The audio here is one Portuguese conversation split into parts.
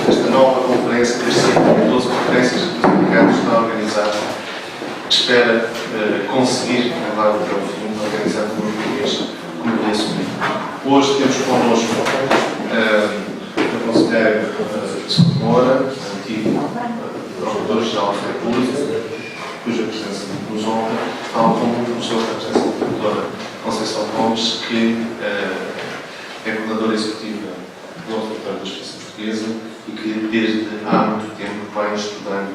Esta nova conferência, destas 12 conferências que o sindicato está a organizar, espera conseguir levar até o fim, organizando um mês como ele assumiu. Hoje temos connosco o conselheiro Souto Moura, antigo procurador-geral da República, cuja presença nos honra, tal como o professor da presença da doutora Conceição Gomes, que é coordenadora executiva do Observatório da Justiça Portuguesa e que desde há muito tempo vai estudando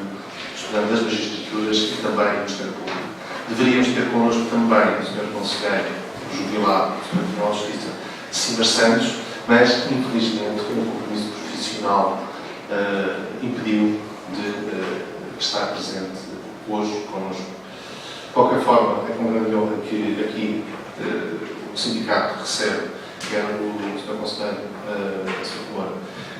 as magistraturas e também o Ministério Público. Deveríamos ter connosco também o Sr. Conselheiro, o jubilado, o Sr. Tribunal de Justiça, Cimar Santos, mas infelizmente o compromisso profissional impediu de estar presente hoje connosco. De qualquer forma, é com grande honra que aqui o sindicato recebe quer o Sr. Conselheiro Souto Moura,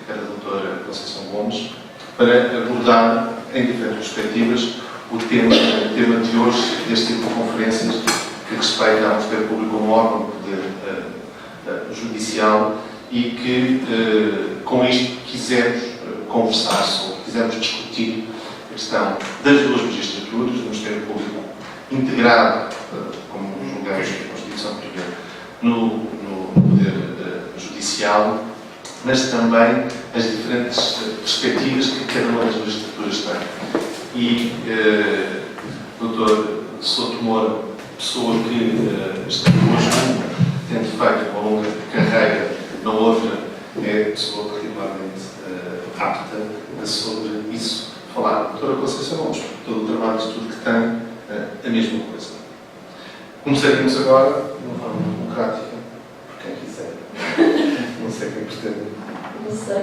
quer a doutora Conceição Gomes, para abordar em diferentes perspectivas o tema de hoje, deste tipo de conferências, que respeita ao Ministério Público como órgão do poder judicial e que, com isto, quisemos conversar sobre, quisemos discutir a questão das duas magistraturas, do Ministério Público integrado, como julgamos a Constituição prevê, no poder judicial, mas também as diferentes perspectivas que cada uma das magistraturas tem. E o Dr. Souto Moura, pessoa que está connosco, tendo feito uma longa carreira na outra, é pessoa particularmente apta a sobre isso falar. A doutora Conceição Gomes, todo o trabalho de estudo que tem, a mesma coisa. Começaremos agora, de uma forma democrática, por quem quiser. Não sei quem pretende. Não sei.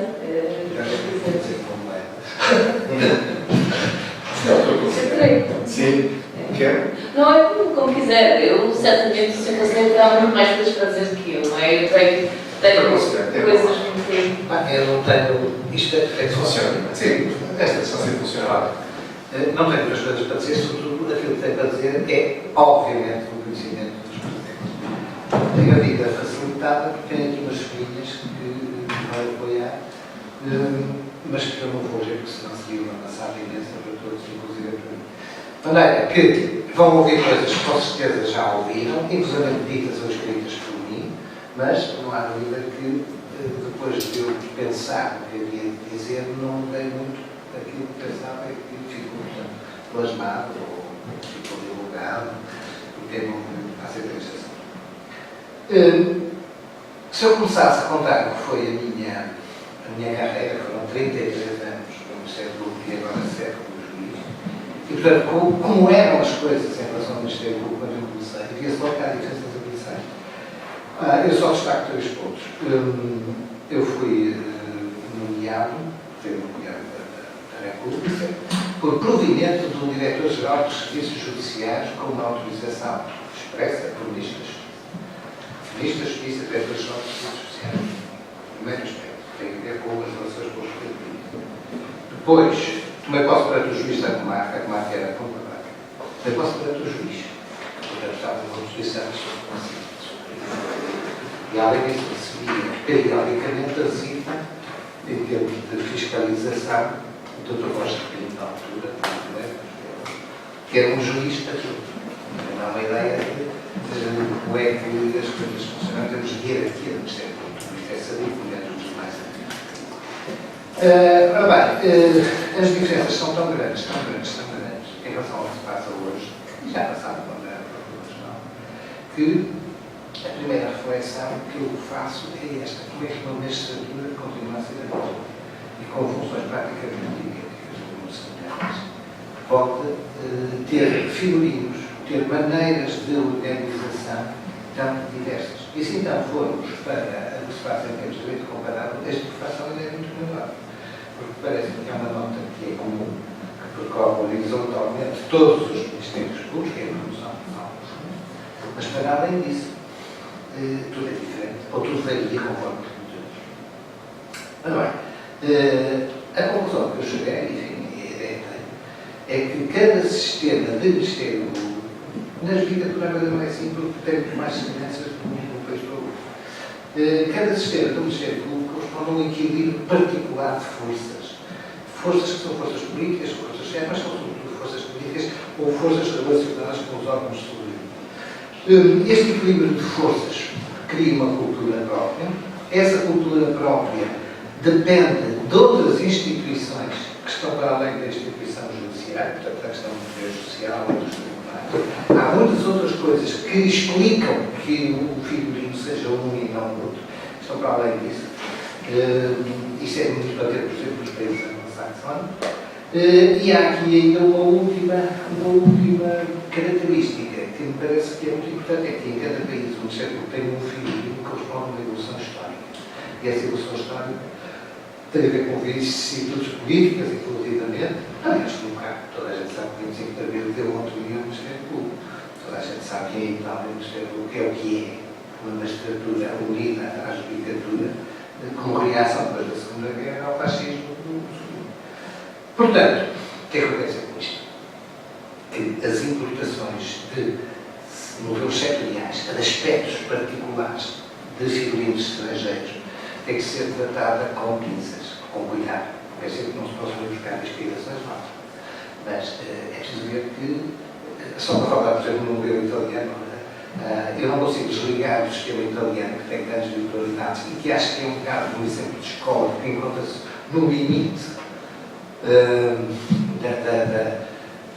Sim, quer? Não é como quiser. Eu, certamente, se eu consigo dar muito mais coisas para dizer do que eu, não é? Eu tenho coisas muito... Eu não tenho... Isto é que funciona. Sim, esta só se funcionar. Não tenho muitas coisas para dizer, sobretudo aquilo que tenho para dizer é, obviamente, o conhecimento dos projetos. Tenho a vida facilitada porque tenho aqui umas filhas que vai apoiar, mas que eu não vou ver, porque senão seria uma passada imensa para todos, inclusive para mim. De maneira que vão ouvir coisas que com certeza já ouviram, inclusive ditas ou escritas por mim, mas não há dúvida que depois de eu pensar o que havia de dizer, não dei muito aquilo que pensava e que ficou plasmado ou ficou divulgado, porque não faz a sensação. Se eu começasse a contar o que foi a minha carreira, foram 33 anos no Ministério Público e agora 7 como juiz, e portanto, como eram as coisas em relação ao Ministério Público quando eu comecei, havia só que há diferenças abissais. Eu só destaco 3 pontos. Eu fui nomeado, da República, por provimento do Diretor-Geral dos Serviços Judiciários com uma autorização expressa por Ministro da Justiça. Ministro da Justiça, Diretor-Geral dos Serviços Judiciários. Primeiro aspecto, tem a ver com as relações com os Repúblicos. Depois, tomei posse perante o juiz da comarca, a comarca era comprovada. Tomei posse perante o juiz, portanto estava no Judiciário sobre o Conselho. E além disso, recebia periodicamente a visita em termos de fiscalização do Dr. Costa Pinto, na altura, que era um juiz daquilo. Não há uma ideia de como é que as coisas funcionam em termos de hierarquia do Ministério Público. É saber como é dos mais antigos. As diferenças são tão grandes, em relação ao que se passa hoje, e já passaram quando era Procurador-Geral, que a primeira reflexão que eu faço é esta: como é que uma magistratura continua a ser a mesma? E com funções praticamente idênticas, como semelhantes. pode ter figurinos, ter maneiras de organização tão diversas. E se então formos para o que se faz em termos de direito comparável, este que faz também é muito menor. Porque parece-me que é uma nota que é comum, que percorre horizontalmente todos os ministérios públicos, que é a produção de novos. Mas para além disso, tudo é diferente, ou tudo varia conforme os conteúdos. Ora bem, a conclusão que eu cheguei, enfim, a ideia é que cada sistema de Ministério Público, na judicatura a coisa não é assim porque tem muito mais semelhanças do que um país para o outro. Cada sistema do Ministério Público corresponde a um equilíbrio particular de forças. Forças que são forças políticas, forças sociais, mas são sobretudo forças políticas ou forças relacionadas com os órgãos de soberania. Este equilíbrio de forças cria uma cultura própria. Essa cultura própria depende de outras instituições que estão para além da instituição judiciária, portanto, a questão do poder social, dos tribunais. Há muitas outras coisas que explicam que o figurino seja um e não o outro. Estão para além disso. Isso é muito para ter, por exemplo, os países anglo-saxónicos. E há aqui ainda uma última característica que me parece que é muito importante, é que em cada país o Ministério Público tem um figurino que corresponde a uma evolução histórica. E essa evolução histórica tem a ver com vicissitudes políticas, inclusivamente. Aliás, no caso, toda a gente sabe que o 25 de Abril deu uma autonomia ao Ministério Público. Toda a gente sabe que em Itália o Ministério Público é o que é, uma magistratura unida à judicatura, como reação depois da Segunda Guerra ao fascismo do Mussolini. Portanto, o que é que eu quero dizer com isto? Que as importações de modelos setoriais, de aspectos particulares de figurinos estrangeiros, tem que ser tratada com pinças, com cuidado. Quer dizer que não se possam ir buscar inspirações novas. Mas é preciso ver que, só para falar, por exemplo, no modelo italiano, eu não consigo desligar do sistema italiano, que tem grandes virtualidades e que acho que é um bocado um exemplo de escola, que encontra-se no limite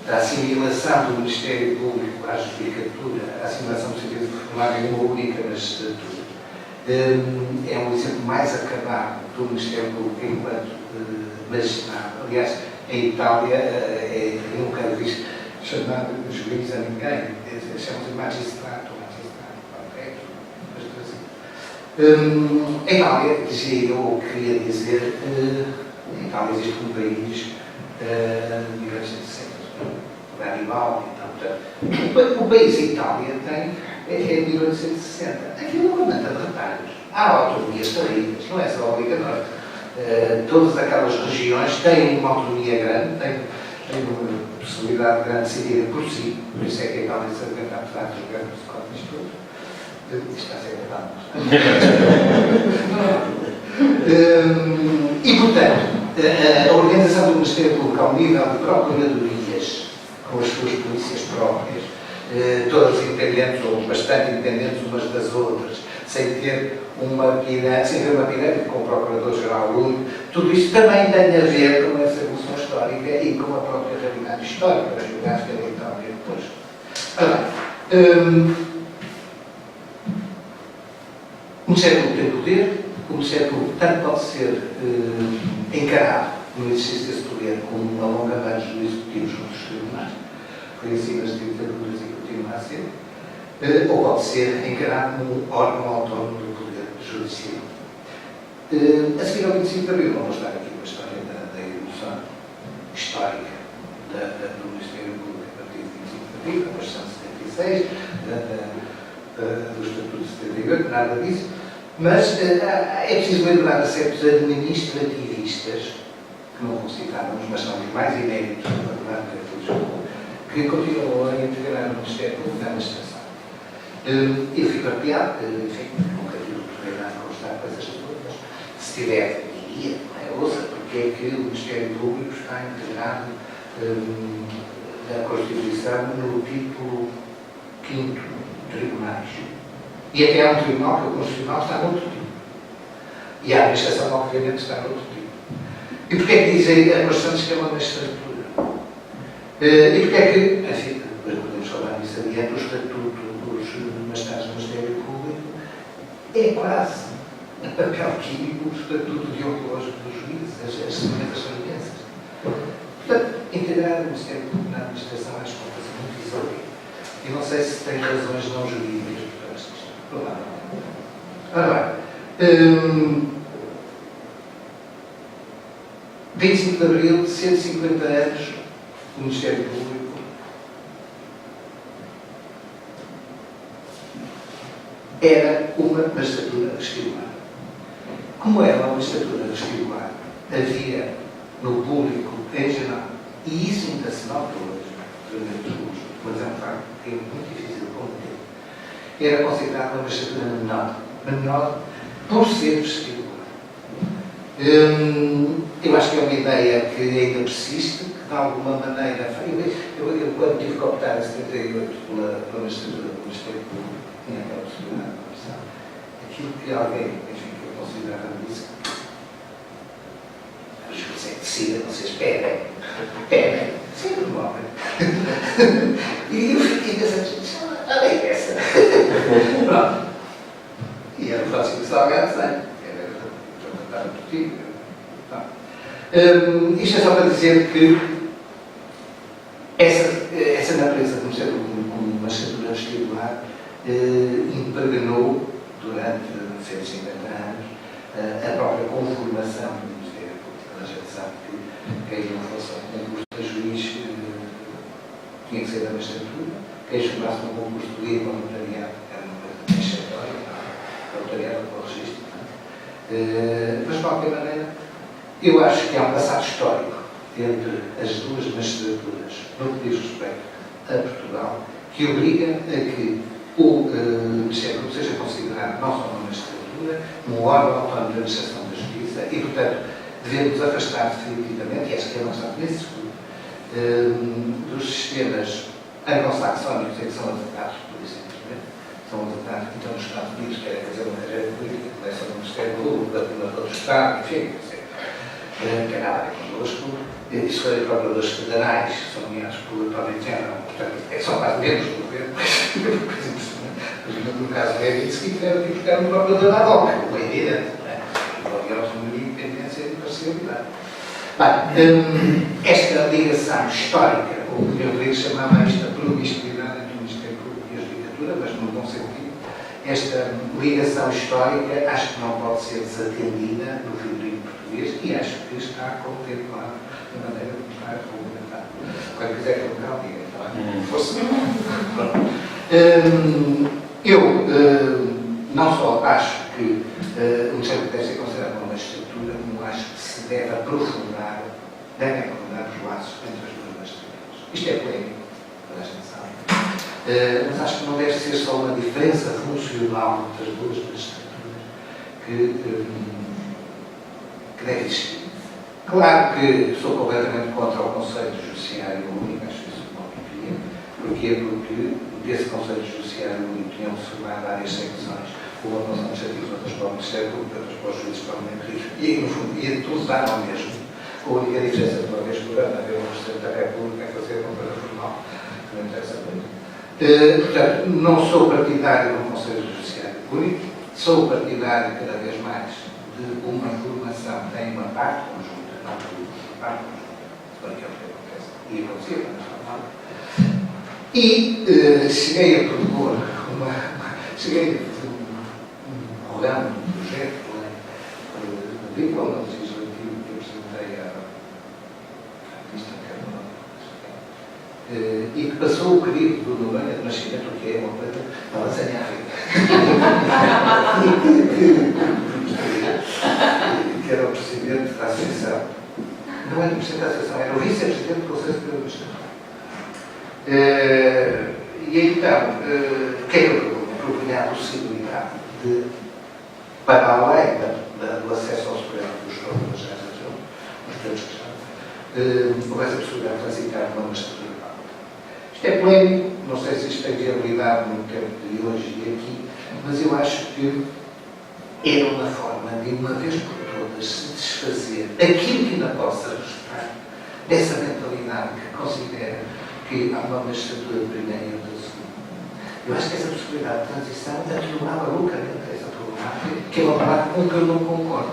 da assimilação do Ministério Público à judicatura, a assimilação no sentido de formar em uma única magistratura. É um exemplo mais acabado do Ministério Público enquanto magistrado. Aliás, em Itália, eu nunca vi chamado de juiz a ninguém, chamam-se magistrato, em Itália, eu queria dizer, em Itália existe um país de 1860, Garibaldi, então, o país Itália é de 1860. Aquilo não manda de retalhos. Há autonomias terríveis, não é só a Liga Norte. Todas aquelas regiões têm uma autonomia grande, têm uma possibilidade grande de decidirem por si, por isso é que a Itália se aguenta, apesar de jogar nos códigos todos. Isto está a ser verdade. E, portanto, a organização do Ministério Público ao nível de procuradorias, com as suas polícias próprias, todas independentes ou bastante independentes umas das outras, sem ter uma pirâmide com o Procurador-Geral único, tudo isso também tem a ver com essa evolução histórica e com a própria realidade histórica das julgadas que a Itália depois. O Ministério Público tem poder, o Ministério Público tanto pode ser encarado no exercício desse poder como uma longa banda de executivos junto dos tribunais, foi assim nas ditaduras e continua a ser, ou pode ser encarado como um órgão autónomo do poder judicial. A seguir ao 25 de Abril, não vou estar aqui com a história da evolução histórica do Ministério Público a partir de 25 de Abril, da Constituição de 76, do Estatuto de 78, nada disso, mas é preciso lembrar aspectos administrativistas, que não vou citar, mas são os mais inéditos que continuam a integrar o Ministério Público na administração. Eu fico arrepiado, enfim, nunca tive a oportunidade de constar com essas coisas. Se tiver, diria, ouça, porque é que o Ministério Público está integrado na Constituição no título 5º, Tribunais. E até há um tribunal, que é o Constitucional, está noutro tipo. E a administração, obviamente, está noutro tipo. E porquê é que dizem a Constituição diz que é uma magistratura? E porquê é que, enfim, depois podemos falar disso adiante, o Estatuto dos Magistrados do Ministério Público é quase a papel químico do Estatuto deontológico dos juízes, as semelhanças são imensas. Portanto, calhar, o Ministério Público na Administração às contas é muito isolado. E não sei se tem razões não jurídicas por trás disto. Provavelmente. Ora bem, 25 de Abril, 150 anos, o Ministério Público era uma magistratura vestibular. Como era uma magistratura vestibular, havia no público em geral, e isso ainda se nota hoje, mas é um facto que é muito difícil de compreender, era considerada uma magistratura menor por ser vestibular. Eu acho que é uma ideia que ainda persiste, que de alguma maneira. Eu quando tive que optar em 78 pela magistratura do Ministério Público, tinha aquela possibilidade de conversar. Aquilo que alguém, enfim, que eu considerava isso, a justiça é decida, vocês pedem, sempre morrem. E eu fiquei pensando, olha essa. Pronto. E era o próximo Salgado Santos. Era discutir. Isto é só para dizer que essa natureza do Ministério Público como uma magistratura vestibular impregnou durante 150 anos a própria conformação do Ministério Público. A gente sabe que quem não fosse um concurso de juiz tinha que ser da magistratura, quem chamasse um concurso de lei para o notariado era uma coisa excetória, para o notariado para o registro. Mas, de qualquer maneira, eu acho que há um passado histórico entre as duas magistraturas no que diz respeito a Portugal, que obriga a que o Ministério Público seja considerado não só uma magistratura, um órgão autónomo de administração da justiça e, portanto, devemos afastar definitivamente, e acho que é não está nesse estudo, dos sistemas anglo-saxónicos em que são adaptados, por isso simplesmente, são adaptados, então, nos Estados Unidos, querem fazer uma carreira política, começam no Ministério Público, da Primeira do Estado, enfim, não tem nada a ver connosco. Isso foi procuradores federais, são nomeados pelo Attorney General, portanto, são quase menos do governo, mas no caso do Levitsky, tiveram que ficar um procurador ad hoc, como é evidente, havia autonomia, independência e imparcialidade. Bem, esta ligação histórica, o que eu Rodrigues chamava isto a promiscuidade entre o Ministério Público e a Judicatura, mas no bom sentido, esta ligação histórica acho que não pode ser desatendida no jurídico português e acho que está contemplada de maneira que está regulamentada. Quando quiser colocar, diga, está bem? Força. Eu não só acho que o Ministério deve ser considerado uma magistratura, como acho que se devem aprofundar os laços entre as duas magistraturas. Isto é polémico, toda a gente sabe. Mas acho que não deve ser só uma diferença funcional entre as duas magistraturas que deve existir. Claro que sou completamente contra o conceito de judiciário único, acho isso uma utopia. Porquê? Porque desse conceito de judiciário único tinham se formado várias secções, uma para os administrativos, outras para o Ministério Público, outras para os juízes parlamentares, e no fundo ia tudo dar ao mesmo. A única diferença de uma vez por ano haver um Presidente da República é fazer uma coisa formal, que não interessa muito. Portanto, não sou partidário do Conselho Judiciário Único, sou partidário cada vez mais de uma formação que tem uma parte conjunta, não tudo, uma parte conjunta, para que é o que acontece. E acontecia, mas não nada. E cheguei a propor cheguei a fazer um programa, um projeto de diploma legislativo que eu apresentei à Ministra Câmara e que passou o querido do Noronha de Nascimento, que é uma coisa, uma lasanha à que era o Presidente da Associação, não era o Presidente da Associação, era o Vice-Presidente do Conselho Superior da Magistratura. E então, o que é que eu propunha? A possibilidade de, para além do acesso ao Supremo dos procuradores dos termos que houvesse a possibilidade de transitar uma magistratura. Isto é polémico, não sei se isto tem viabilidade no tempo de hoje e aqui, mas eu acho que era uma forma de, uma vez por todas, se desfazer aquilo que ainda possa restar dessa mentalidade que considera que há uma magistratura de primeira e outra de segunda. Eu acho que essa possibilidade de transição atenuava loucamente essa problemática, que é uma parte com que eu não concordo.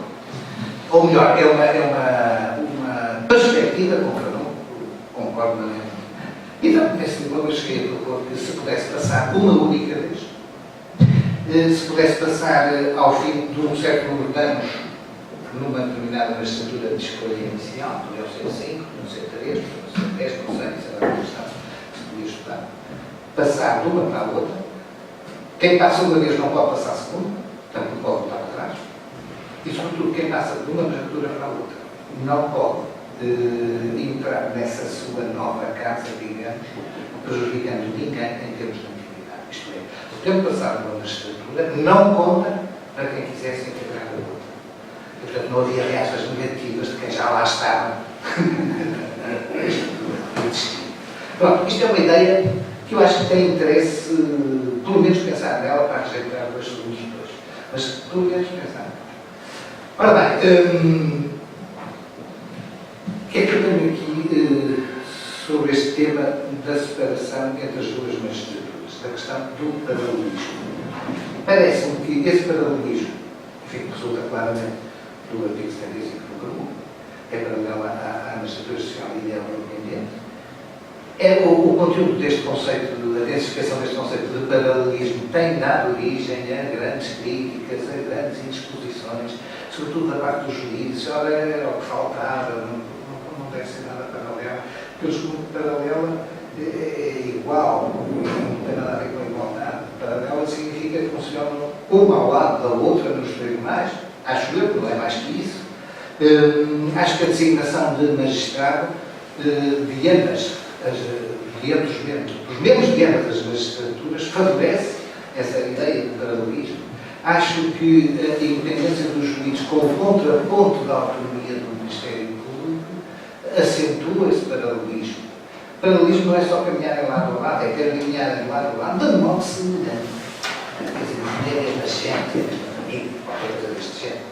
Ou melhor, é uma perspectiva com que eu não concordo. favor que se pudesse passar uma única vez, se pudesse passar ao fim de um certo número de anos numa determinada magistratura de escolha inicial, podiam ser 5, não ser 3, não ser 10, não sei, será que se podia estudar, passar de uma para a outra. Quem passa uma vez não pode passar a segunda, portanto não pode voltar atrás. E, sobretudo, quem passa de uma magistratura para a outra não pode entrar nessa sua nova casa, digamos, prejudicando ninguém em termos de atividade. Isto é, o tempo passado numa magistratura não conta para quem quisesse integrar a outra. E, portanto, não havia reações negativas de quem já lá estava. Pronto, isto é uma ideia que eu acho que tem interesse, pelo menos pensar nela, para rejeitar dois segundos depois. Mas, pelo menos pensar. Ora bem, o que é que eu tenho aqui sobre este tema da separação entre as duas magistraturas, da questão do paralelismo? Parece-me que esse paralelismo, enfim, resulta claramente do artigo 75 do Código, é paralelo à magistratura social e à independente. O conteúdo deste conceito, a densificação deste conceito de paralelismo tem dado origem a grandes críticas, a grandes indisposições, sobretudo da parte dos juízes. Ora, era o que faltava, não deve ser nada paralelo, porque eles como paralela é igual, não tem nada a ver com a igualdade. Paralela significa que funcionam uma ao lado da outra nos tribunais, acho eu, não é mais que isso. Acho que a designação de magistrado de ambas os membros de ambas as magistraturas favorece essa ideia de paralelismo. Acho que a independência dos juízes com o contraponto da autonomia do Ministério Público acentua esse paralelismo. Paralelismo não é só caminharem lado a lado, é caminharem lado a lado, de modo semelhante. Quer dizer, não é a mesma gente, qualquer coisa deste género.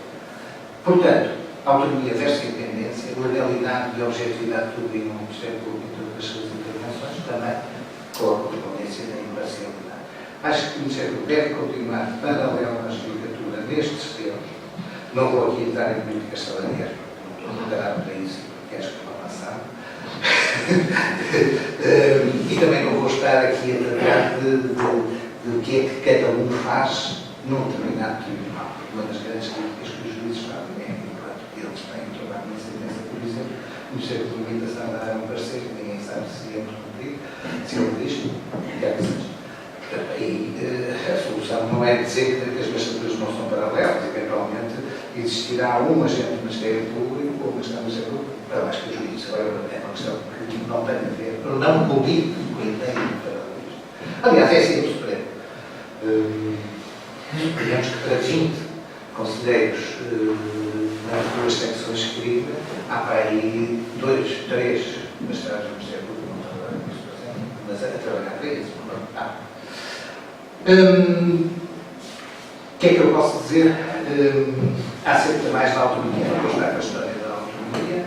Portanto, autonomia versus independência, legalidade e objetividade, tudo em um Ministério Público e todas as suas intervenções, também com a correspondência da imparcialidade. Acho que o Ministério Público deve continuar paralelo à judicatura nestes termos. Não vou aqui entrar em políticas salariais, não estou preparado para isso, porque acho que não passar. E também não vou estar aqui a tratar de o que é que cada um faz num determinado tribunal. Uma das grandes críticas que os juízes fazem é que, enquanto eles têm trabalho na sentença, por exemplo, o Ministério Público limita-se a dar um parecer que ninguém sabe se é cumprido, se ele diz, quer que seja. Portanto, aí a solução não é dizer que as magistraturas não são paralelas, eventualmente existirá um agente do Ministério Público ou uma questão do Ministério Público para mais que o juiz. Agora é uma questão que não tem a ver, não convive com a ideia do paralelismo. Aliás, é assim no Supremo. Digamos que para 20 conselheiros nas duas secções que crime, há para aí 2, 3 magistrados do Ministério Público não trabalham com isso, por exemplo, mas a trabalhar para isso. O que é que eu posso dizer acerca mais da autonomia? Não vou estar com a história da autonomia.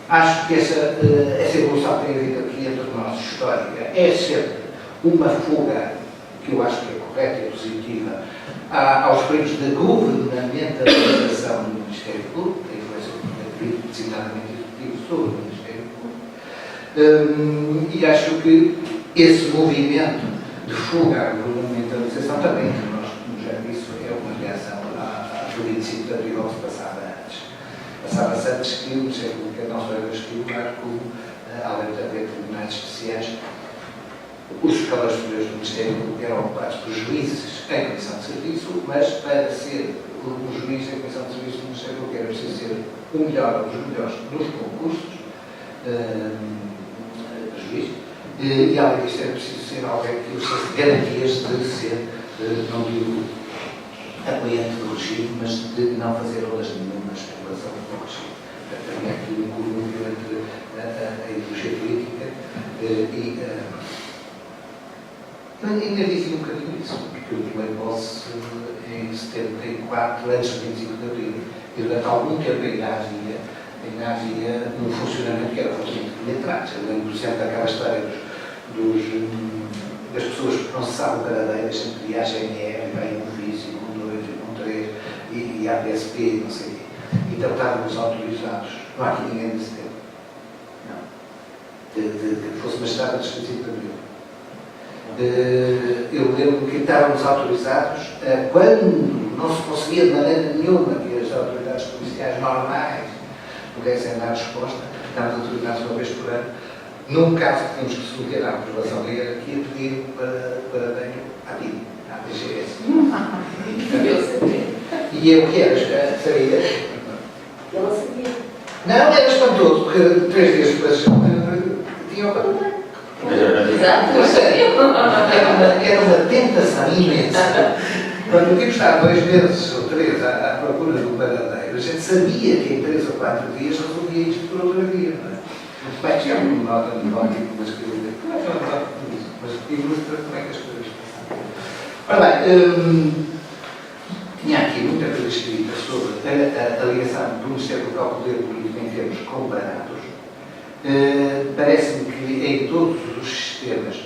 Acho que essa evolução que tem havido aqui entre nós, histórica, é sempre uma fuga que eu acho que é correta e positiva aos períodos de governamentalização do Ministério Público, da influência do Primeiro-Ministro, designadamente executivo sobre o Ministério Público. E acho que esse movimento de fuga à governamentalização também, que nós já vimos, é uma reação do 25 de abril que se passava antes. Passava-se antes que o Ministério Público não só era estimulado como, além de haver tribunais especiais, os escalões superiores do Ministério Público eram ocupados por juízes em comissão de serviço, mas para ser um juiz em comissão de serviço do Ministério Público era preciso ser o melhor ou dos melhores nos concursos de juiz, e além disso era preciso ser alguém que oferecesse garantias de ser, não digo apoiante do regime, mas de não fazer ondas nenhumas em relação ao regime. Portanto, havia aqui um conluio entre a ideologia política e ainda dizia um bocadinho isso, porque eu tomei posse em 74, antes do 25 de abril, e durante algum tempo ainda havia um funcionamento que era o funcionamento de letrados. Eu lembro, por exemplo, daquela história das pessoas que não se sabe o paradeiro, deixam pedir à GNR, vem um vício, um 2, um 3, e à PSP, não sei o quê. E tratavam os autorizados. Não há aqui ninguém desse tempo. Não. que fosse uma estrada de 50 mil. Eu lembro que estávamos autorizados, quando não se conseguia de maneira nenhuma que as autoridades policiais normais pudessem dar resposta, estávamos autorizados uma vez por ano, num caso que tínhamos que submeter à aprovação da hierarquia, pedir para dentro à DIN, à DGS. Eu sabia. E eu que era, sabia? Ela sabia. Não, era espantoso, porque 3 dias depois tinham para dentro. Exato, eu sabia. Era uma tentação imensa. Quando eu tive que estar 2 meses ou 3 à procura do paradeiro, a gente sabia que em 3 ou 4 dias resolvia isto por outra via. Não é? Muito bem, tinha uma nota no código, mas queria dizer, como é que eu não estava com isso? Mas ilustra como é que as coisas passaram. Ora bem, tinha aqui muita coisa escrita sobre a ligação do Ministério Local ao Poder Político em termos comparados. Parece-me que em todos os sistemas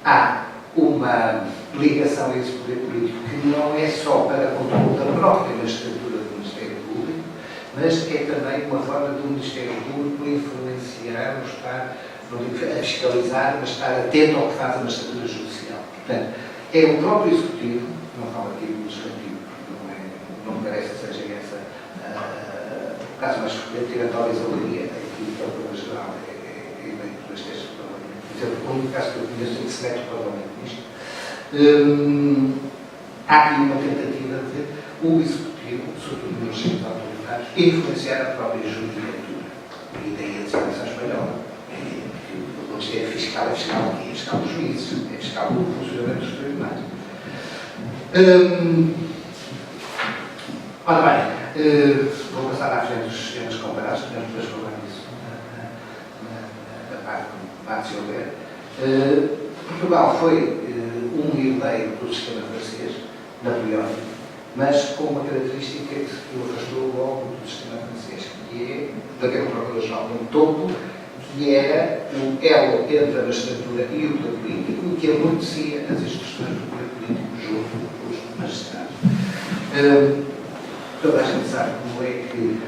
há uma ligação a esse poder político que não é só para a controle da própria magistratura do Ministério Público, mas é também uma forma do Ministério Público influenciar, ou estar, não digo a fiscalizar, mas estar atento ao que faz a magistratura judicial. Portanto, é o próprio Executivo, não falo aqui do Legislativo, não me parece que seja esse o caso mais frequente, tirando talvez a Leiria, aqui o Procurador-Geral é eleito pelas terças do Parlamento. O único caso que eu conheço é que se mete o Parlamento nisto. Há aqui uma tentativa de o Executivo, sobretudo nos regimes autoritários, influenciar a própria judicatura. E daí a designação espanhola. Porque o Ministério Fiscal é fiscal aqui, é fiscal dos juízes, é fiscal do funcionamento dos tribunais. Ora bem, vou passar à frente dos sistemas comparados, podemos depois falar disso na parte que vai se houver. Portugal foi um herdeiro do sistema francês, napoleónico, mas com uma característica que o afastou logo do sistema francês, que é daquele Procurador-Geral no topo, que era o elo entre a magistratura e o poder político, que amortecia as instruções do poder político junto dos magistrados. Toda a gente sabe como é que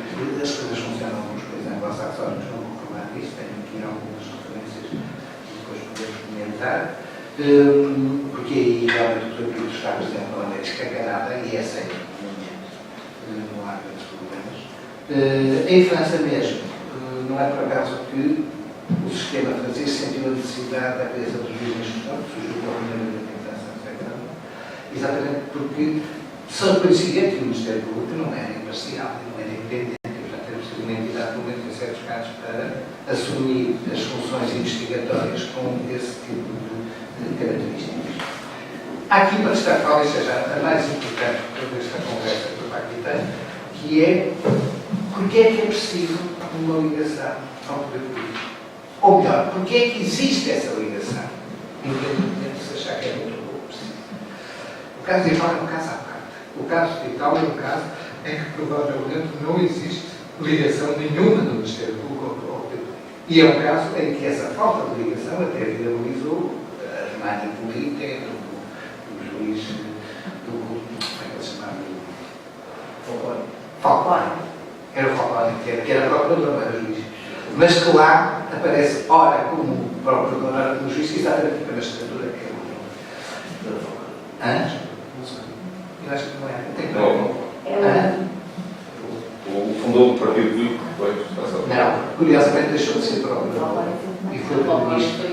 as coisas funcionam nos países anglo-saxónicos, não vou falar disso, tenho aqui algumas referências que depois podemos comentar, porque aí realmente o poder político está, por exemplo, de maneira escancarada e é aceito, não há grandes problemas. Em França mesmo, não é por acaso que o sistema francês sentiu a necessidade da criação dos juízes de instrução, que surgiu pela primeira vez em França no século XIX, exatamente porque só reconhecia que o Ministério Público não era imparcial, não era independente, portanto, era preciso uma entidade pública em certos casos para assumir as funções investigatórias com esse tipo de características. Há aqui para destacar, talvez seja a mais importante de toda esta conversa que eu aqui tenho, que é porque é que é preciso uma ligação ao poder político. Ou melhor, porque é que existe essa ligação, independentemente de se achar que é muito pouco preciso. O caso de Itália é um caso à parte. O caso de Itália é um caso em que provavelmente não existe ligação nenhuma do Ministério Público ao poder político. E é um caso em que essa falta de ligação até viabilizou a manipulita do juiz como é que ele se chamava? Falcone. Era o Falcone, que era procurador, não era juiz. Mas que lá aparece, ora, como procurador, ora, como juiz, exatamente porque a magistratura que é o Falcone. Eu acho que não é. Não. O fundador do Partido Político depois passou. Não, curiosamente deixou de ser procurador. E foi primeiro-ministro.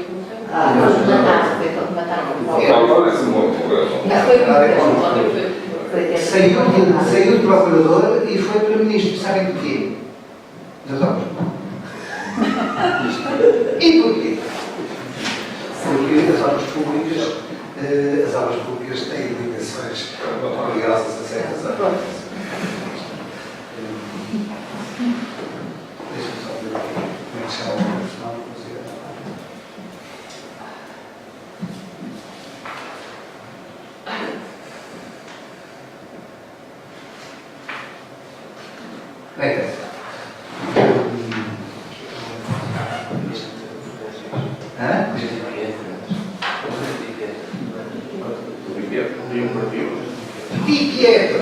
Saiu de procurador e foi primeiro-ministro. Sabem de quê? Das obras. E porquê? Porque as obras públicas têm ligações curiosas a certas obras. Deixa-me só ver aqui como é que chama o nome, senão não consigo falar. Não interessa. Di Pietro.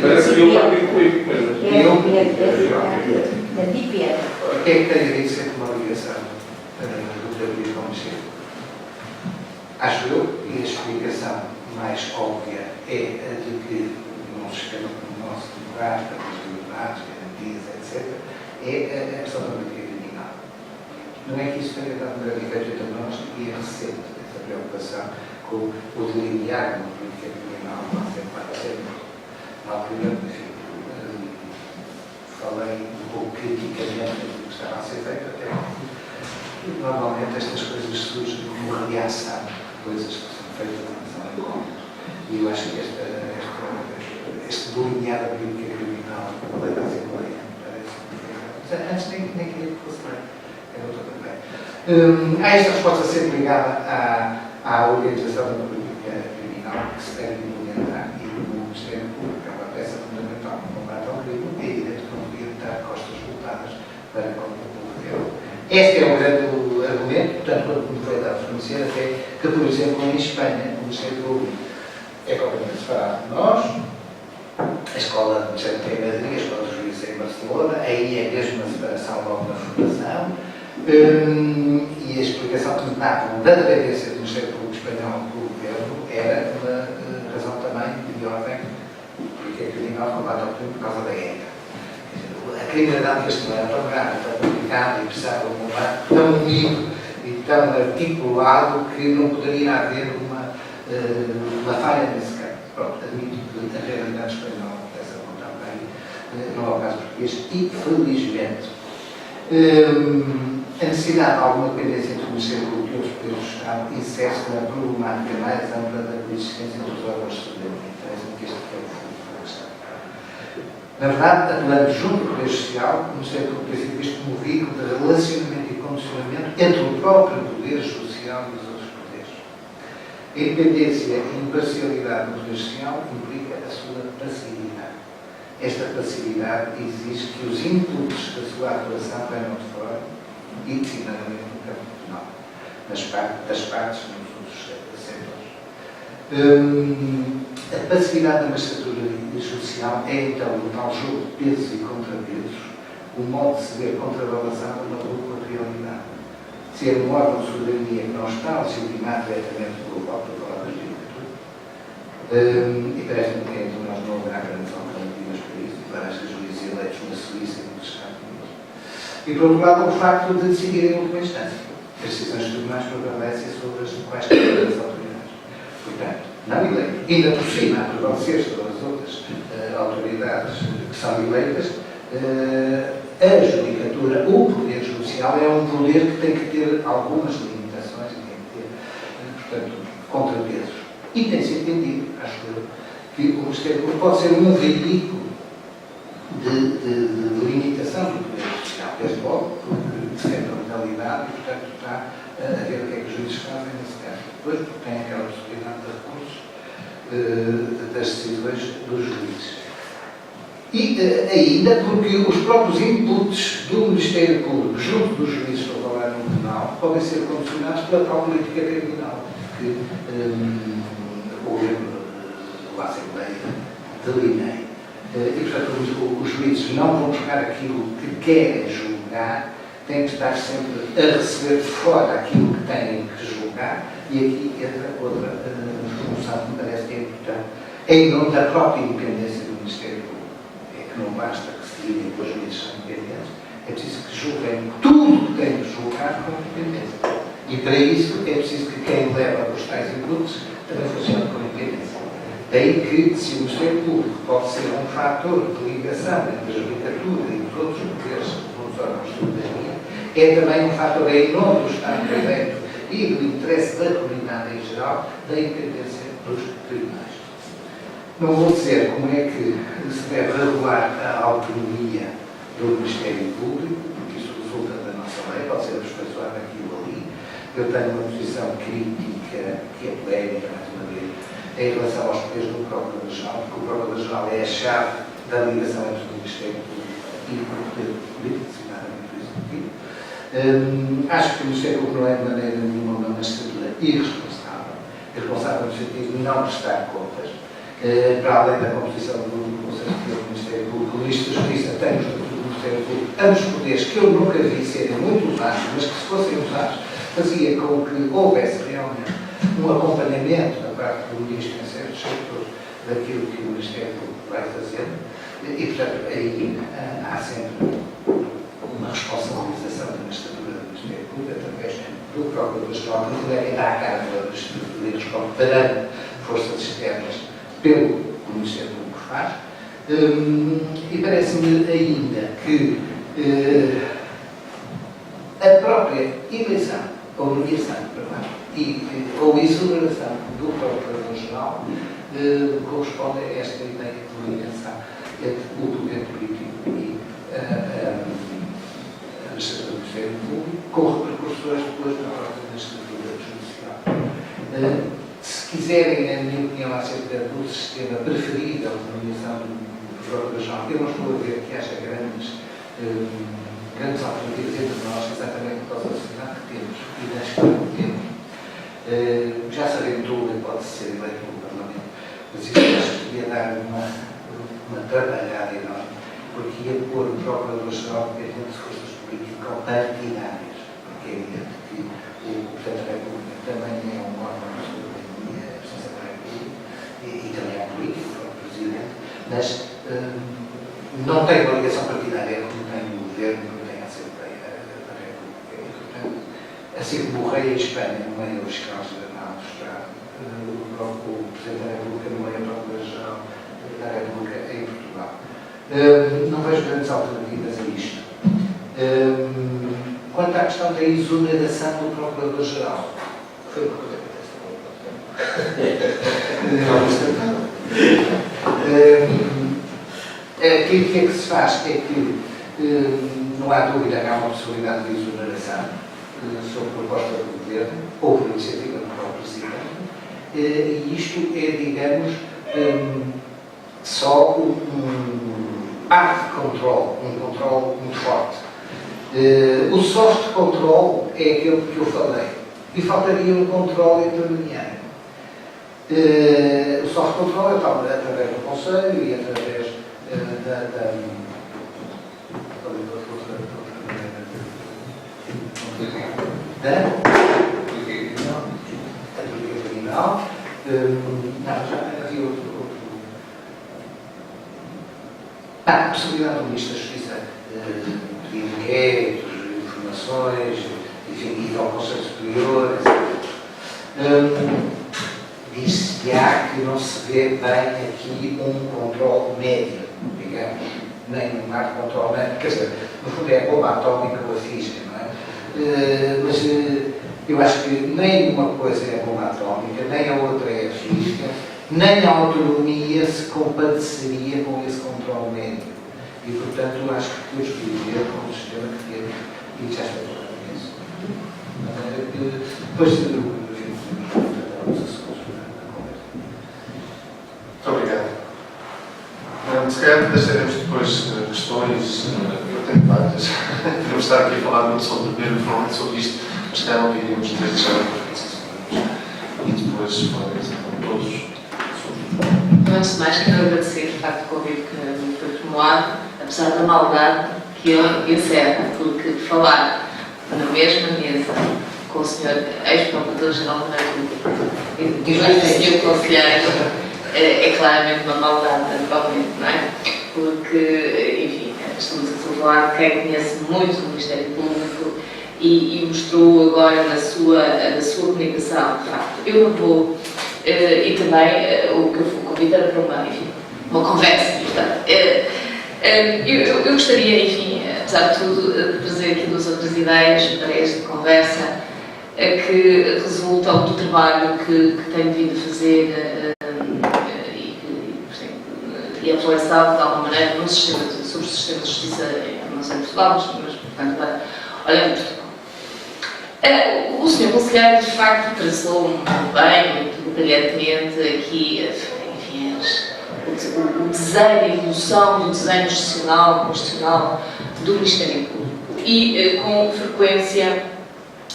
Parece que é um partido político mesmo. O que é que tem a ver sempre com uma ligação? do Tribunal como chega. Acho eu que a explicação mais óbvia é a de que num sistema como o nosso, democrático, com as liberdades, garantias, etc., é a questão da política criminal. Não é que isso tenha dado um grande efeito entre nós e é recente essa preocupação com o delinear de uma política criminal, não sempre para ser. Na altura, enfim, falei um pouco criticamente do que estava a ser feito, até porque normalmente estas coisas surgem como reação de coisas que são feitas em relação a encontros. E eu acho que este delinear da política criminal, a lei da Assembleia, parece. Antes nem queria que fosse bem. Há esta resposta sempre ligada à orientação da política criminal que se deve implementar e o Ministério Público é uma peça fundamental no combate ao crime e é evidente que não podia estar costas voltadas para com o governo. Este é um grande argumento, portanto, quando me foi dado a conhecer até que, por exemplo, em Espanha, o Ministério Público é completamente separado de nós, a escola de Ministério tem em Madrid, a escola de juízes em Barcelona, aí é mesmo a separação logo na fundação. E a explicação que me davam da dependência do Ministério Público Espanhol do governo era uma razão também de ordem política criminal combate ao crime por causa da ETA. A criminalidade castelhana é tão grave, tão complicada e precisava de um combate tão unido e tão articulado que não poderia haver uma falha nesse campo. Pronto, admito que a realidade espanhola dessa vontade bem, não é o caso português e felizmente. A necessidade de alguma dependência entre o Ministério Público e outros poderes do Estado insere-se na problemática mais ampla da coexistência dos órgãos de cidadania. Parece-me que este é o fundo da questão. Na verdade, atuando junto do Poder Social, o Ministério Público tem sido visto como um veículo de relacionamento e condicionamento entre o próprio Poder Social e os outros poderes. A independência e imparcialidade do Poder Social implica a sua passividade. Esta passividade exige que os inputs da sua atuação venham de fora e, designadamente, no campo penal, das partes nos outros setores. A passividade da magistratura judicial é, então, no tal jogo de pesos e contrapesos, o modo de se ver contrabalançado uma dupla realidade. Ser um órgão de soberania que não está legitimado diretamente pelo próprio Poder da Judicatura. E parece-me que entre nós não haverá grandes alternativas para isso, para as juízes eleitos na Suíça e nos Estados Unidos. E, por outro lado, o facto de decidir em última instância. As decisões dos tribunais prevalecem sobre as quaisquer das autoridades. Portanto, não eleito, ainda por cima, a prevalecer sobre as outras autoridades que são eleitas, a judicatura, o poder judicial, é um poder que tem que ter algumas limitações e tem que ter, portanto, contrapesos. E tem-se entendido, acho eu, que o Ministério Público pode ser um veículo de limitação do poder judicial, desde logo, porque defende a legalidade e, portanto, está a ver o que é que os juízes fazem nesse caso. Depois, porque tem aquela possibilidade de recursos das decisões dos juízes. E ainda porque os próprios inputs do Ministério Público junto dos juízes para falar no penal podem ser condicionados pela tal política criminal que o governo da Assembleia delineia. E, portanto, os juízes não vão buscar aquilo que querem julgar, têm que estar sempre a receber de fora aquilo que têm que julgar, e aqui entra outra função que me parece que é importante, em nome da própria independência do Ministério Público. É que não basta que se digam que os juízes são independentes, é preciso que julguem tudo que têm de julgar com independência. E para isso é preciso que quem leva os tais inputs também funcione com independência. Daí que, se o Ministério Público pode ser um fator de ligação entre a judicatura e os outros poderes, os órgãos de cidadania, é também um fator em nome do Estado de Direito e do interesse da comunidade em geral, da independência dos tribunais. Não vou dizer como é que se deve regular a autonomia do Ministério Público, porque isso resulta da nossa lei, pode ser aperfeiçoado aqui ou ali. Eu tenho uma posição crítica, que é polémica, mais uma vez, em relação aos poderes do Procurador-Geral, porque o Procurador-Geral é a chave da ligação entre o Ministério Público e o poder político, designadamente o Executivo. Acho que o Ministério Público não é de maneira nenhuma uma magistratura irresponsável, responsável no sentido de não prestar contas, para além da composição do Conselho Superior do Ministério Público. O Ministro da Justiça tem o estatuto de Ministério Público, ambos poderes que eu nunca vi serem muito usados, mas que se fossem usados, fazia com que houvesse realmente um acompanhamento da parte do Ministro em certos setores daquilo que o Ministério Público vai fazendo, e, portanto, aí há sempre uma responsabilização da magistratura do Ministério Público através do Procurador-Geral, que deve dar a cara da magistratura parando forças externas pelo que o Ministério Público faz. E parece-me ainda que a própria eleição, ou nomeação, ou exoneração do Procurador-Geral corresponde a esta ideia de ligação entre o poder político e a magistratura do Ministério Público, com repercussões depois na própria magistratura judicial. Se quiserem, a minha opinião acerca do sistema preferível de nomeação do Procurador-Geral, eu não estou a ver que haja grandes alternativas entre nós, exatamente por causa da sociedade que temos e da escola que temos. Já sabemos que Lula pode ser eleito no Parlamento, mas isso acho que ia dar uma trabalhada enorme, porque ia pôr o Procurador-Geral dependente de forças político-partidárias, porque é evidente que o Presidente da República também é um órgão da Presidência da República e também é político, o Presidente, mas não tem uma ligação partidária como tem o Governo, como tem a Assembleia da República. E, portanto, assim como o rei em Espanha no meio dos General está o Presidente da República no meio da Procurador-Geral da República em Portugal. Não vejo grandes alternativas a isto. Quanto à questão da exoneração do Procurador-Geral, foi uma coisa que o que é que se faz é que não há dúvida que há uma possibilidade de exoneração sob proposta do Governo ou por iniciativa do próprio Presidente, e isto é, digamos, só hard control, um controle muito forte. O soft control é aquele que eu falei, e faltaria um controle intermediário. O soft control é através do Conselho e através da política criminal. Não, já havia outro. Há a possibilidade do Ministro da Justiça pedir inquéritos, informações, enfim, ir ao Conselho Superior, etc. Diz-se-á que não se vê bem aqui um controle médio, digamos, nem um ar de controle médio, quer dizer, no fundo é a bomba atómica ou a física, não é? Mas eu acho que nem uma coisa é a bomba atómica, nem a outra é a física, nem a autonomia se compadeceria com esse controle médio. E, portanto, eu acho que temos que viver com o sistema que temos e já está falando nisso. De maneira que depois os assuntos da conversa. Muito obrigado. Se calhar deixaremos depois questões, eu tenho várias. Podemos estar aqui a falar muito sobre sobre isto, mas se calhar ouviríamos desde já e depois falaremos com todos. Antes de mais, quero agradecer de facto o convite que me foi formulado, apesar da maldade que eu encerra, porque falar na mesma mesa com o Sr. Ex-Procurador-Geral da República e o Sr. Conselheiro é claramente uma maldade, naturalmente, não é? Porque, enfim, estamos a falar de quem conhece muito o Ministério Público e mostrou agora na sua comunicação, de facto. Eu não vou. E também o que eu fui convidar para uma conversa, portanto. Eu gostaria, enfim, apesar de tudo, de trazer aqui duas outras ideias para esta conversa que resultam do trabalho que tenho vindo a fazer e a reflexão de alguma maneira sobre o sistema de justiça, não sei em Portugal, mas portanto, olhando Portugal. O Sr. Conselheiro, de facto, traçou muito bem, muito brilhantemente aqui, enfim, o desenho, a evolução do desenho constitucional do Ministério Público e, com frequência,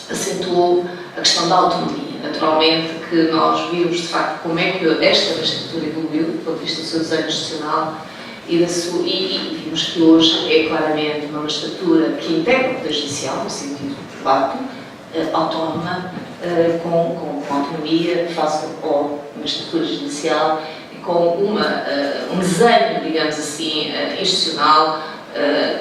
acentuou a questão da autonomia. Naturalmente que nós vimos, de facto, como é que esta magistratura evoluiu, do ponto de vista do seu desenho institucional, e vimos que hoje é claramente uma magistratura que integra o Poder Judicial, no sentido lato, autónoma, com autonomia, face ao magistratura judicial, e com um desenho, digamos assim, institucional,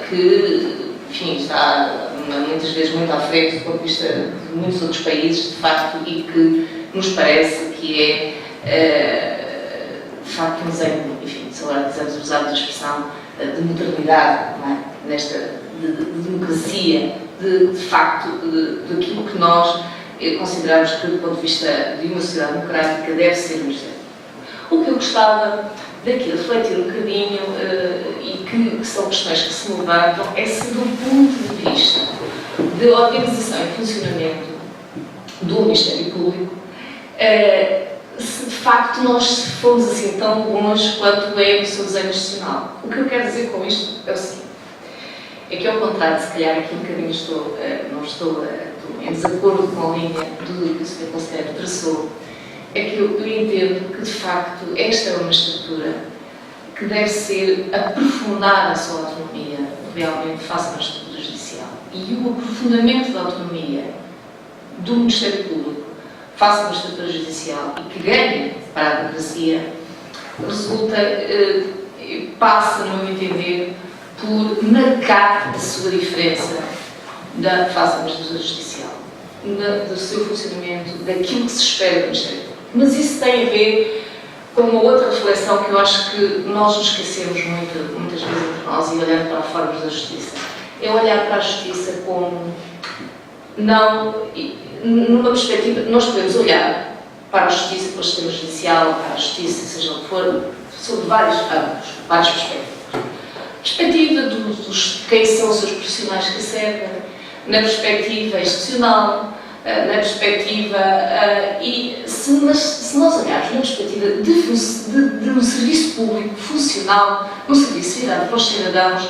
que, enfim, está muitas vezes muito à frente do ponto de vista de muitos outros países, de facto, e que nos parece que é, de facto, um desenho, enfim, se agora quisermos usar a expressão de modernidade, não é? Nesta de democracia, de facto, daquilo que nós consideramos que, do ponto de vista de uma sociedade democrática, deve ser o Ministério. O que eu gostava daqui refletir um bocadinho, e que são questões que se levantam, é se do ponto de vista de organização e funcionamento do Ministério Público, se de facto nós fomos assim tão longe quanto é o seu desenho institucional. O que eu quero dizer com isto é o seguinte: é que, ao contrário, se calhar aqui um bocadinho estou em desacordo com a linha do que o Sr. Conselheiro traçou, é que eu entendo que, de facto, esta é uma estrutura que deve ser aprofundar a sua autonomia realmente face à estrutura judicial. E o aprofundamento da autonomia do Ministério Público face à estrutura judicial e que ganhe para a democracia resulta, passa, no meu entender, por marcar a sua diferença da face à estrutura judicial, do seu funcionamento, daquilo que se espera do Ministério Público. Mas isso tem a ver com uma outra reflexão que eu acho que nós nos esquecemos muitas vezes entre nós, e olhando para as formas da justiça. É olhar para a justiça como não, numa perspectiva, nós podemos olhar para a justiça, para o sistema judicial, para a justiça, seja o que for, sob vários ângulos, várias perspectivas. Perspectiva de quem são os seus profissionais que servem, na perspectiva institucional, na perspectiva, e se nós olharmos na perspectiva de um serviço público funcional, um serviço virado para os cidadãos,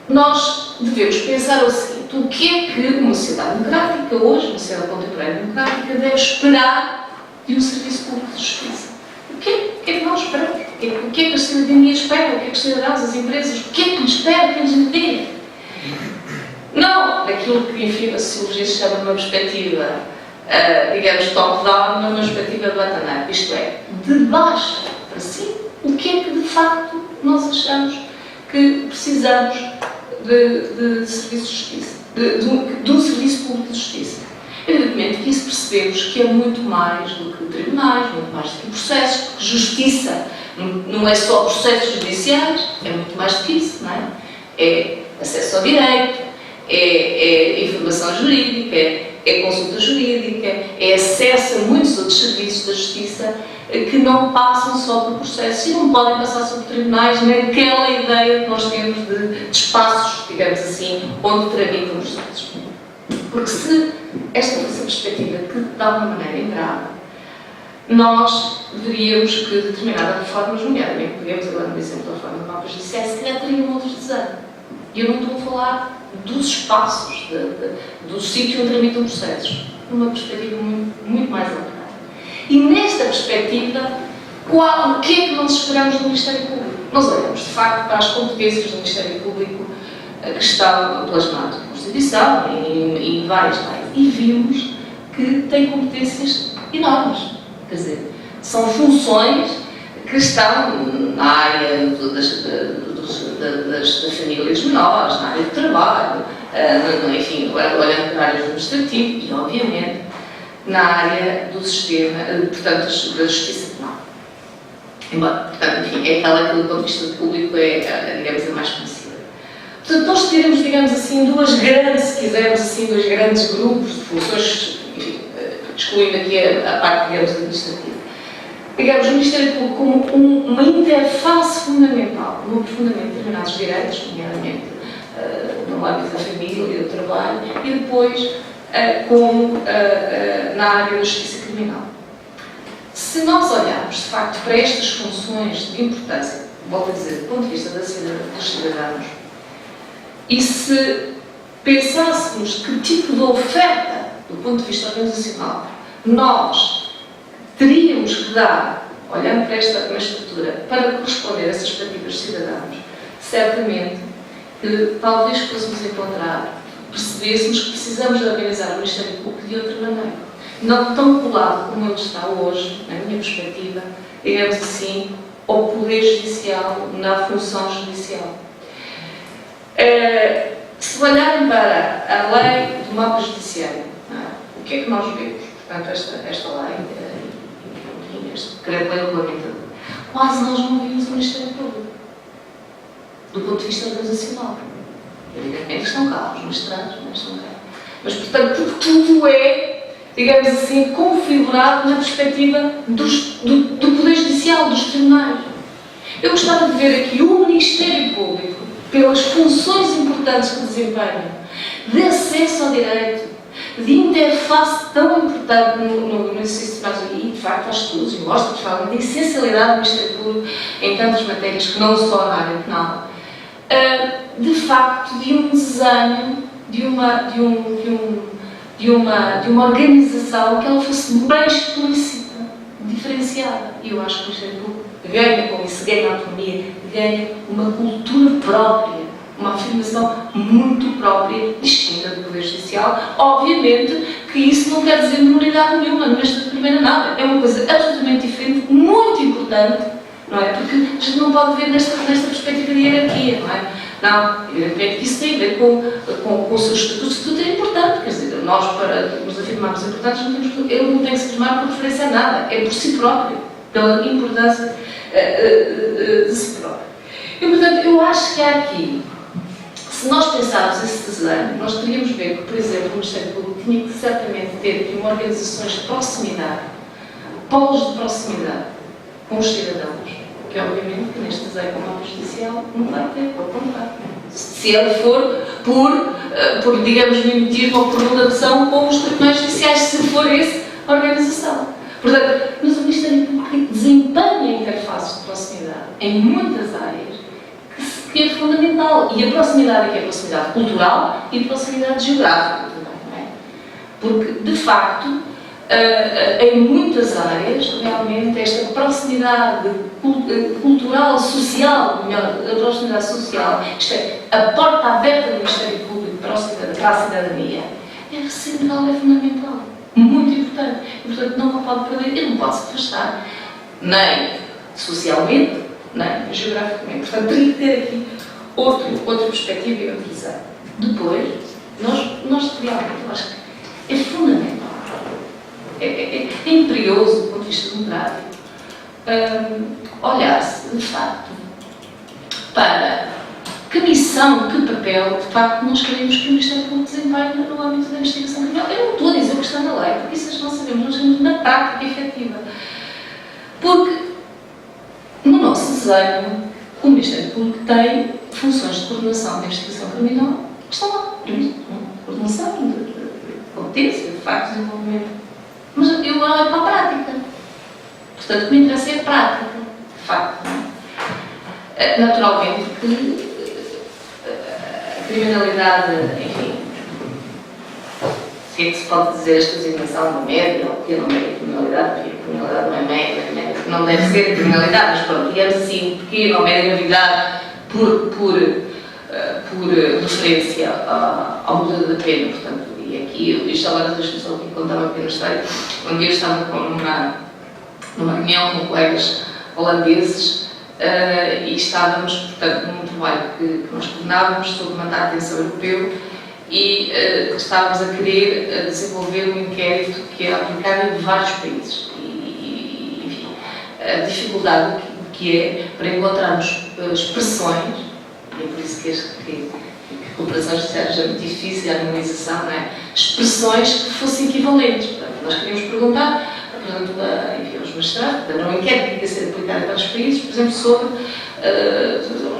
nós devemos pensar o seguinte: o que é que uma sociedade democrática, hoje, uma sociedade contemporânea democrática, deve esperar de um serviço público de justiça? O que é que nós esperamos? O que é que a cidadania espera? O que é que os cidadãos, as empresas, o que é que nos espera, o que é que nos impede? Não daquilo que, enfim, a sociologia se chama de uma perspectiva, digamos, top-down, mas uma perspectiva bottom-up, isto é, de baixo para cima. O que é que, de facto, nós achamos que precisamos de serviço de justiça, de um serviço público de justiça? Evidentemente que isso percebemos que é muito mais do que tribunais, muito mais do que processos, porque justiça não é só processos judiciais, é muito mais do que isso, não é? É acesso ao direito, é informação jurídica, é consulta jurídica, é acesso a muitos outros serviços da justiça que não passam só por processos e não podem passar só por tribunais, naquela ideia que nós temos de espaços, digamos assim, onde tramitam os processos. Porque se esta fosse a perspectiva que, de alguma maneira, entrava, nós veríamos que determinadas reformas, nomeadamente, pegamos agora no exemplo da reforma do mapa judicial, se calhar teriam outros desenhos. E eu não estou a falar dos espaços, do sítio onde tramitam processos, numa perspectiva muito mais ampla. E nesta perspectiva, o que é que nós esperamos do Ministério Público? Nós olhamos, de facto, para as competências do Ministério Público que estão plasmadas na Constituição e em várias leis, e vimos que tem competências enormes. Quer dizer, são funções que estão na área das famílias menores, na área do trabalho, enfim, olhando para áreas administrativas e, obviamente, na área do sistema, portanto, da justiça penal. Embora, portanto, enfim, é aquela que, do ponto de vista público, é, digamos, a mais conhecida. Portanto, nós teremos, digamos assim, dois grandes grupos de funções, enfim, excluindo aqui a parte, digamos, administrativa. Digamos, o Ministério Público como uma interface fundamental no aprofundamento de determinados direitos, nomeadamente no âmbito da família e do trabalho, e depois como na área da justiça criminal. Se nós olharmos, de facto, para estas funções de importância, volto a dizer, do ponto de vista dos cidadãos, e se pensássemos que tipo de oferta, do ponto de vista organizacional, nós teríamos que dar olhando para uma estrutura, para corresponder a essas expectativas dos cidadãos, certamente que talvez fôssemos encontrar, percebêssemos que precisamos de organizar o Ministério Público de outra maneira. Não tão colado como ele está hoje, na minha perspectiva, digamos assim, ao Poder Judicial, na função judicial. Se olharem para a lei do mapa judiciário, o que é que nós vemos? Portanto, esta lei, este decreto-lei regulamentador, quase nós não vimos o Ministério Público, do ponto de vista organizacional. Evidentemente estão cá os magistrados, mas estão cá. Mas, portanto, tudo é, digamos assim, configurado na perspectiva do Poder Judicial, dos tribunais. Eu gostava de ver aqui o Ministério Público, pelas funções importantes que desempenha, de acesso ao direito, de interface tão importante no exercício de prazo, e de facto há estudos e mostram que falam de essencialidade do Ministério Público em tantas matérias que não só na área penal, de facto de um desenho, de uma organização que ela fosse bem explícita, diferenciada. E eu acho que o Ministério Público ganha com isso, ganha autonomia, ganha uma cultura própria, uma afirmação muito própria, distinta do Poder Judicial. Obviamente que isso não quer dizer minoridade nenhuma, não é esta primeira nada. É uma coisa absolutamente diferente, muito importante, não é? Porque a gente não pode ver nesta perspectiva de hierarquia, não é? Não, evidentemente que isso tem a ver com o seu estatuto. O estatuto é importante, quer dizer, nós para nos afirmarmos importantes, ele não tem que se afirmar por referência a nada, é por si próprio, pela importância de si próprio. E, portanto, eu acho que há aqui, se nós pensarmos esse desenho, nós teríamos de ver que, por exemplo, o Ministério Público tinha que certamente ter aqui uma organização de proximidade, polos de proximidade com os cidadãos, que obviamente que neste desenho com o mapa judicial não vai ter, ao contrário. Se ele for por digamos, mimetismo ou por relação com os tribunais judiciais, se for essa a organização. Portanto, mas o Ministério Público desempenha interfaces de proximidade em muitas áreas que é fundamental. E a proximidade aqui é a proximidade cultural e a proximidade geográfica também, não é? Porque, de facto, em muitas áreas, realmente, esta proximidade cultural, social, melhor, a proximidade social, isto é, a porta aberta do Ministério Público para a cidadania, é central, é fundamental, muito importante. E, portanto, não pode perder, ele não pode se afastar, nem socialmente, nem geograficamente. Portanto, teria que ter aqui outra perspectiva e outra visão. Depois, nós realmente, eu acho que é fundamental. É imperioso do ponto de vista democrático olhar-se, de facto, para que missão, que papel, de facto, nós queremos que o Ministério Público desempenhe no âmbito da investigação criminal. Eu não estou a dizer o que está na lei, porque isso nós não sabemos, nós sabemos na prática efetiva. Porque, no nosso desenho, o Ministério Público tem funções de coordenação da investigação criminal que estão lá. Coordenação, de competência, de facto, desenvolvimento. Mas eu agora olho para a prática. Portanto, o que me interessa é a prática, de facto. Naturalmente que a criminalidade, enfim, se é que se pode dizer esta designação da média, ou pequena média criminalidade, porque a criminalidade não é média, não deve ser criminalidade, mas pronto, digamos assim, pequena ou média gravidade por referência ao modelo da pena, portanto. E aqui, isto agora deixa-me só aqui contar uma pequena história. Um dia eu estava numa reunião com colegas holandeses e estávamos, portanto, num trabalho que nós coordenávamos sobre o mandato de atenção europeu e estávamos a querer desenvolver um inquérito que era aplicado em vários países. E enfim, a dificuldade que é para encontrarmos expressões, e é por isso que a cooperação judiciária é muito difícil, a harmonização, não é? Expressões que fossem equivalentes. Portanto, nós queríamos perguntar, portanto, enfim, aos magistrados, era um inquérito que ia ser aplicado em vários países, por exemplo, sobre,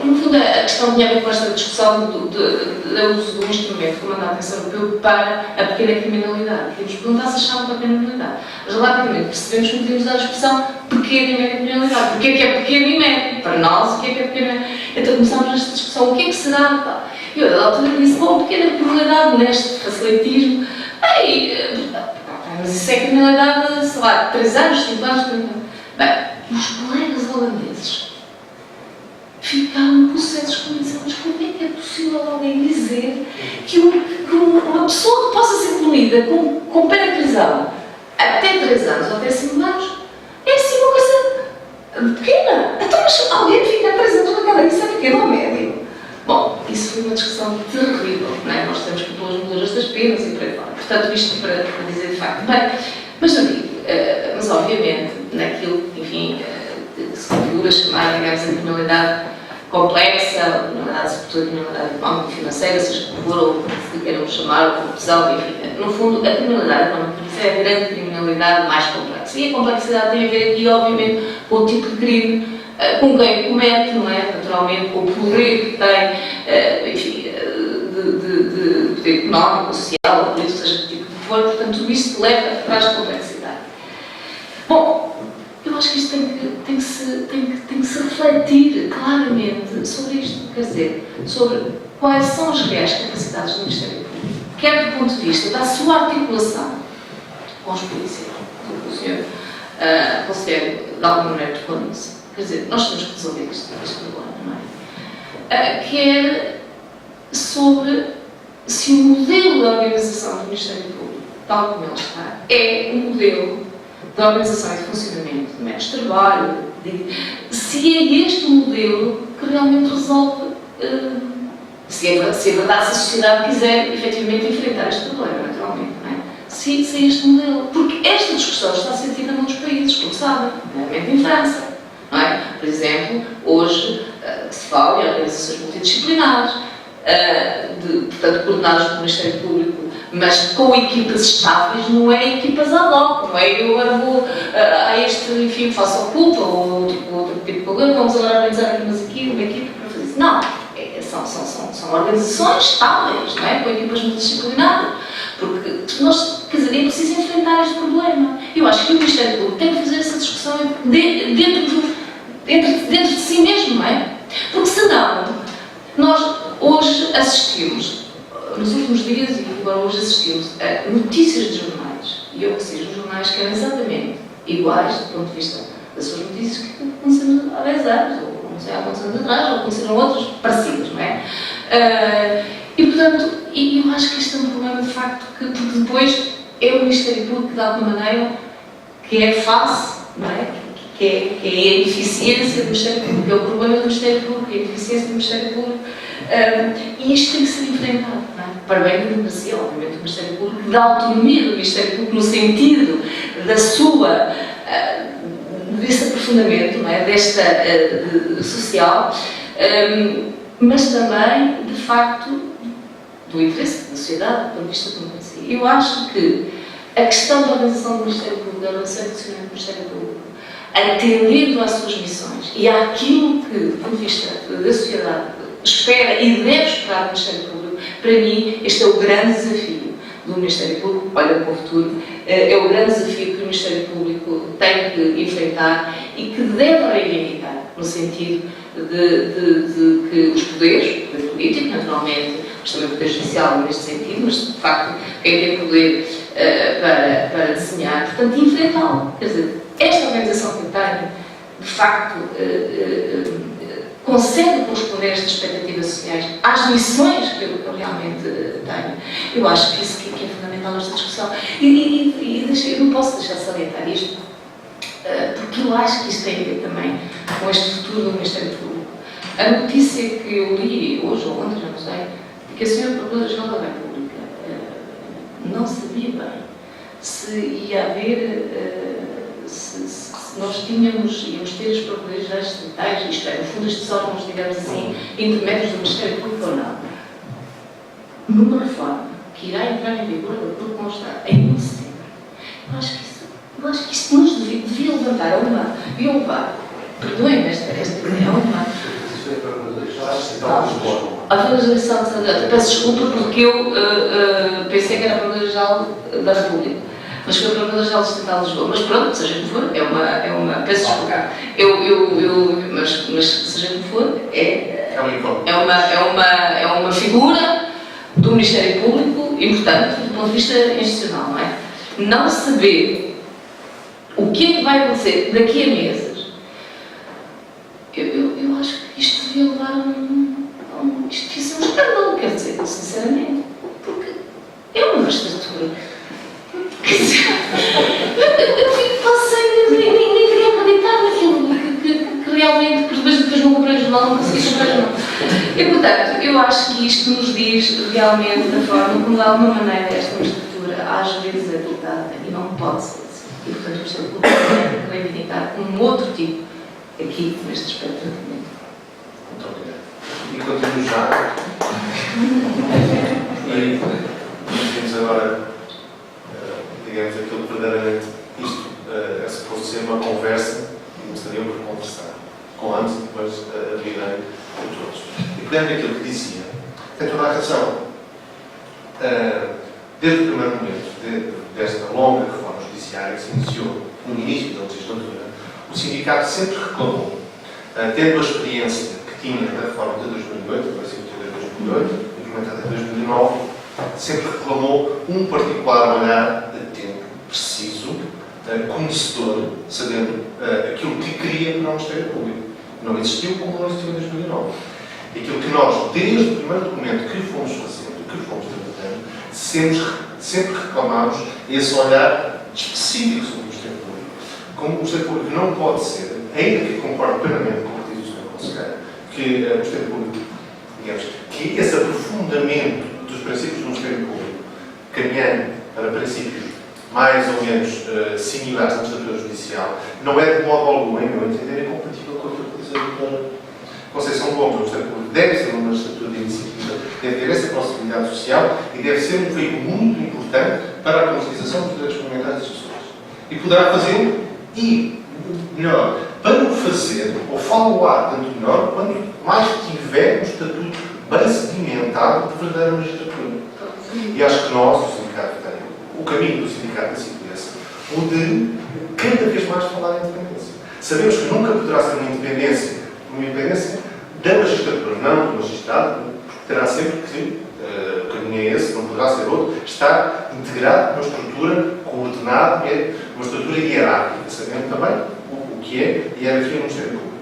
no fundo, a questão tinha a ver com esta discussão do uso do instrumento do mandato de atenção europeu para a pequena criminalidade. Queríamos perguntar se achavam para a pequena criminalidade. Mas, rapidamente, percebemos que podíamos dar a expressão pequena e média criminalidade. Porque é que é pequena e média? Para nós, o que é pequena? Então começámos nesta discussão, o que é que será? E eu, da altura, disse, bom, pequena criminalidade neste facilitismo. Mas isso é criminalidade, sei lá, 3 anos, 5 anos, 30 anos. Bem, os colegas holandeses ficaram possessos com isso. Mas como é que é possível alguém dizer que uma pessoa que possa ser punida com pena de prisão até 3 anos ou até 5 anos é assim uma coisa pequena? Então, mas alguém fica 3 anos na cadeia, isso é pequeno ou médio? Bom, isso foi uma discussão terrível, não é? Nós temos que pôr as medidas das penas e por aí fora. Portanto, isto para dizer de facto. Bem, mas eu digo, mas obviamente, naquilo, enfim, que se configura chamar, digamos, a criminalidade complexa, a criminalidade, sobretudo a criminalidade económica e financeira, seja como for, ou se queiram chamar, ou corrupção, enfim, no fundo, a criminalidade económica é a grande criminalidade mais complexa. E a complexidade tem a ver aqui, obviamente, com o tipo de crime, com quem o comete, não é? Naturalmente, com o poder que tem, enfim, de poder económico, social, político, seja que tipo de for, portanto, tudo isto leva para a complexidade. Bom, eu acho que isto tem que se refletir claramente sobre isto, quer dizer, sobre quais são as reais capacidades do Ministério Público, quer do ponto de vista da sua articulação com os policiais, que o senhor considera de alguma maneira tocou nisso. Quer dizer, nós temos que resolver este problema, não é? Quer sobre se o modelo de organização do Ministério Público, tal como ele está, é um modelo de organização e de funcionamento de métodos de trabalho, se é este o modelo que realmente resolve, se é verdade, se a sociedade quiser efetivamente enfrentar este problema, naturalmente, não é? Se é este modelo. Porque esta discussão está a ser tida noutros países, como sabem, nomeadamente em França. Não é? Por exemplo, hoje se fala em organizações multidisciplinares, portanto, coordenadas pelo Ministério Público, mas com equipas estáveis, não é equipas ad hoc, não é? Eu agora vou a este, enfim, faço a culpa, ou outro tipo de problema, vamos agora organizar aqui uma equipa para fazer isso. Não, são organizações estáveis, não é? Com equipas multidisciplinares, porque nós, quer dizer, é preciso enfrentar este problema. Eu acho que o Ministério Público tem que fazer essa discussão dentro de si mesmo, não é? Porque senão, nós hoje assistimos, nos últimos dias e agora hoje assistimos a notícias de jornais, e eu que sei, os jornais que eram exatamente iguais do ponto de vista das suas notícias que aconteceram há 10 anos, ou não sei há quantos anos atrás, ou aconteceram outros parecidos, não é? E portanto, eu acho que isto é um problema de facto, porque depois é o Ministério Público que de alguma maneira que é face, não é? Que é a eficiência do Ministério Público, é o problema do Ministério Público, é a eficiência do Ministério Público, e isto tem que ser enfrentado, não é? Para bem da democracia, obviamente, do Ministério Público, da autonomia do Ministério Público, no sentido da sua, desse aprofundamento, não é? Desta social, mas também, de facto, do interesse da sociedade, do ponto de vista da democracia. Eu acho que a questão da organização do Ministério Público, da organização e funcionamento do Ministério Público, atendendo às suas missões e àquilo que, do ponto de vista da sociedade, espera e deve esperar do Ministério Público, para mim, este é o grande desafio do Ministério Público, olha para o futuro, é o grande desafio que o Ministério Público tem que enfrentar e que deve reivindicar, no sentido de que os poderes, o poder político, naturalmente, mas também o poder judicial neste sentido, mas de facto quem tem poder para desenhar, portanto, enfrentá-lo. Quer dizer, esta organização que eu tenho, de facto, consegue corresponder a estas expectativas sociais, às missões que eu realmente tenho. Eu acho que isso que é fundamental nesta discussão. Eu não posso deixar de salientar isto, porque eu acho que isto tem a ver também com este futuro do Ministério Público. A notícia que eu li hoje ou ontem, já não sei, de que a Sra. Procuradora-Geral da República não sabia bem se ia haver, se nós íamos ter os Procuradores-Gerais distritais, isto é, no fundo, estes órgãos, digamos assim, intermédios do Ministério Público ou não, numa reforma que irá entrar em vigor, porque não está em 1 de setembro. Eu acho que isto nos devia levantar a uma, devia levar, perdoem-me esta ideia, a uma. A Procuradora-Geral de Santa, peço desculpa porque eu pensei que era a Procuradora-Geral da República, mas foi a Procuradora-Geral Distrital de Lisboa. Mas pronto, seja como for, é uma peço desculpa. Mas seja como for, é uma figura do Ministério Público importante do ponto de vista institucional, não é? Não saber o que é que vai acontecer daqui a meses devia levar isto ia ser um escândalo, quer dizer, sinceramente. Porque é uma estrutura. Quer dizer, eu passei, nem queria acreditar naquilo que realmente, porque depois não comprei o jornal, não consegui comprar o jornal. E, portanto, eu acho que isto nos diz realmente da forma como, de alguma maneira, esta estrutura às vezes é tratada e não pode ser assim. E, portanto, o Estado Público tem que reivindicar um outro tipo, aqui, neste aspecto de tratamento. Muito obrigado. E continuo já. E temos agora, digamos, aquilo que verdadeiramente isto é suposto ser uma conversa e gostariam por conversar com ambos e depois virem com todos. E pegando aquilo que dizia, tem toda a razão. Desde o primeiro momento desta longa reforma judiciária que se iniciou no início da legislatura, o sindicato sempre reclamou, tendo a experiência que tinha da reforma de 2008, agora sim, de 2008, implementada em 2009, sempre reclamou um particular olhar atento, preciso, conhecedor, sabendo aquilo que queria para o Ministério Público. Não existiu como não existiu em 2009. E aquilo que nós, desde o primeiro documento que fomos fazendo, que fomos debatendo, sempre reclamámos esse olhar específico sobre o Ministério Público. Como o Ministério Público não pode ser, ainda que concordo plenamente com o que diz o Sr. Conselheiro, que o Ministério Público, digamos, que esse aprofundamento dos princípios do Ministério Público, caminhando para princípios mais ou menos similares à estrutura judicial, não é de modo algum, em meu entender, incompatível com aquilo que diz a doutora Conceição Gomes. O Ministério Público deve ser uma estrutura de iniciativa, deve ter essa proximidade social e deve ser um veículo muito importante para a concretização dos direitos fundamentais das pessoas. E poderá fazê-lo, e melhor, para o fazer, ou falo-á tanto melhor, quando mais tiver um estatuto bem sedimentado de verdadeira magistratura. E acho que nós, o sindicato, tem o caminho do sindicato tem sido esse, o de cada vez mais falar em independência. Sabemos que nunca poderá ser uma independência da magistratura, não do magistrado, porque terá sempre que, o caminho é esse, não poderá ser outro, estar integrado numa estrutura coordenada, uma estrutura hierárquica, sabendo também o que é hierarquia no Ministério Público.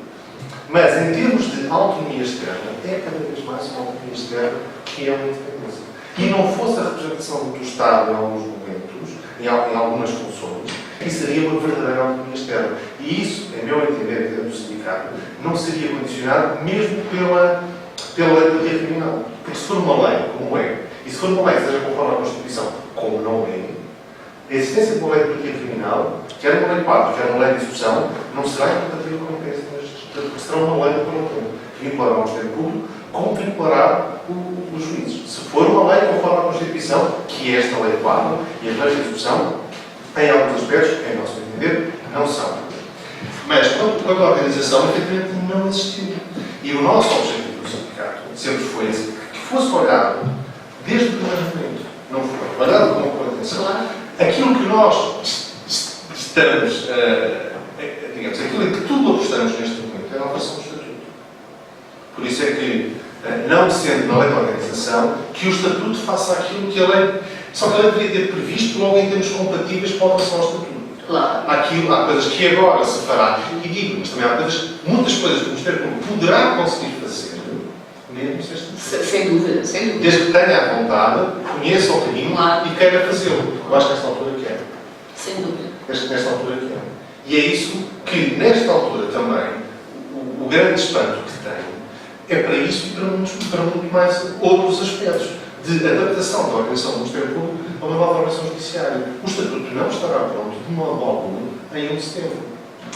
Mas, em termos de autonomia externa, é cada vez mais uma autonomia externa que é uma independência. E não fosse a representação do Estado em alguns momentos, em algumas funções, isso seria uma verdadeira autonomia externa. E isso, em meu entender, dentro do sindicato, não seria condicionado mesmo pela lei do dia criminal. Porque se for uma lei, como é, e se for uma lei que seja conforme à Constituição, como não é, a existência de uma lei do dia criminal, quer uma lei de parto, quer uma lei de execução, não será incompatível com a independência da magistratura, porque será uma lei do parlamento. Vinculará o Ministério Público, como vinculará os juízes. Se for uma lei conforme à Constituição, que é esta lei de parto e as leis de execução, em alguns aspectos, em nosso entender, não são. Mas, quanto à organização, efetivamente não existiu. E o nosso objetivo do sindicato sempre foi esse, que fosse olhado desde o primeiro momento. Não foi olhado com uma atenção. Aquilo que nós estamos, digamos, aquilo em que tudo apostamos neste momento é a alteração do Estatuto. Por isso é que, não sendo na lei de organização, que o Estatuto faça aquilo que a lei... Só que a lei deveria ter previsto logo em termos compatíveis para a alteração do Estatuto. Claro. Há coisas que agora se fará, e digo, mas também há muitas coisas que o Ministério Público poderá conseguir fazer, mesmo sem Estatuto. Sem dúvida, sem dúvida. Desde que tenha a vontade, conheça o caminho Claro. e queira fazê-lo. Eu acho que nesta altura quer. Sem dúvida. Nesta altura quer. E é isso que, nesta altura também, o grande espanto que tem é para isso e para muito mais outros aspectos de adaptação da organização do Ministério Público a uma nova organização judiciária. O Estatuto não estará pronto de modo algum em 1 de setembro.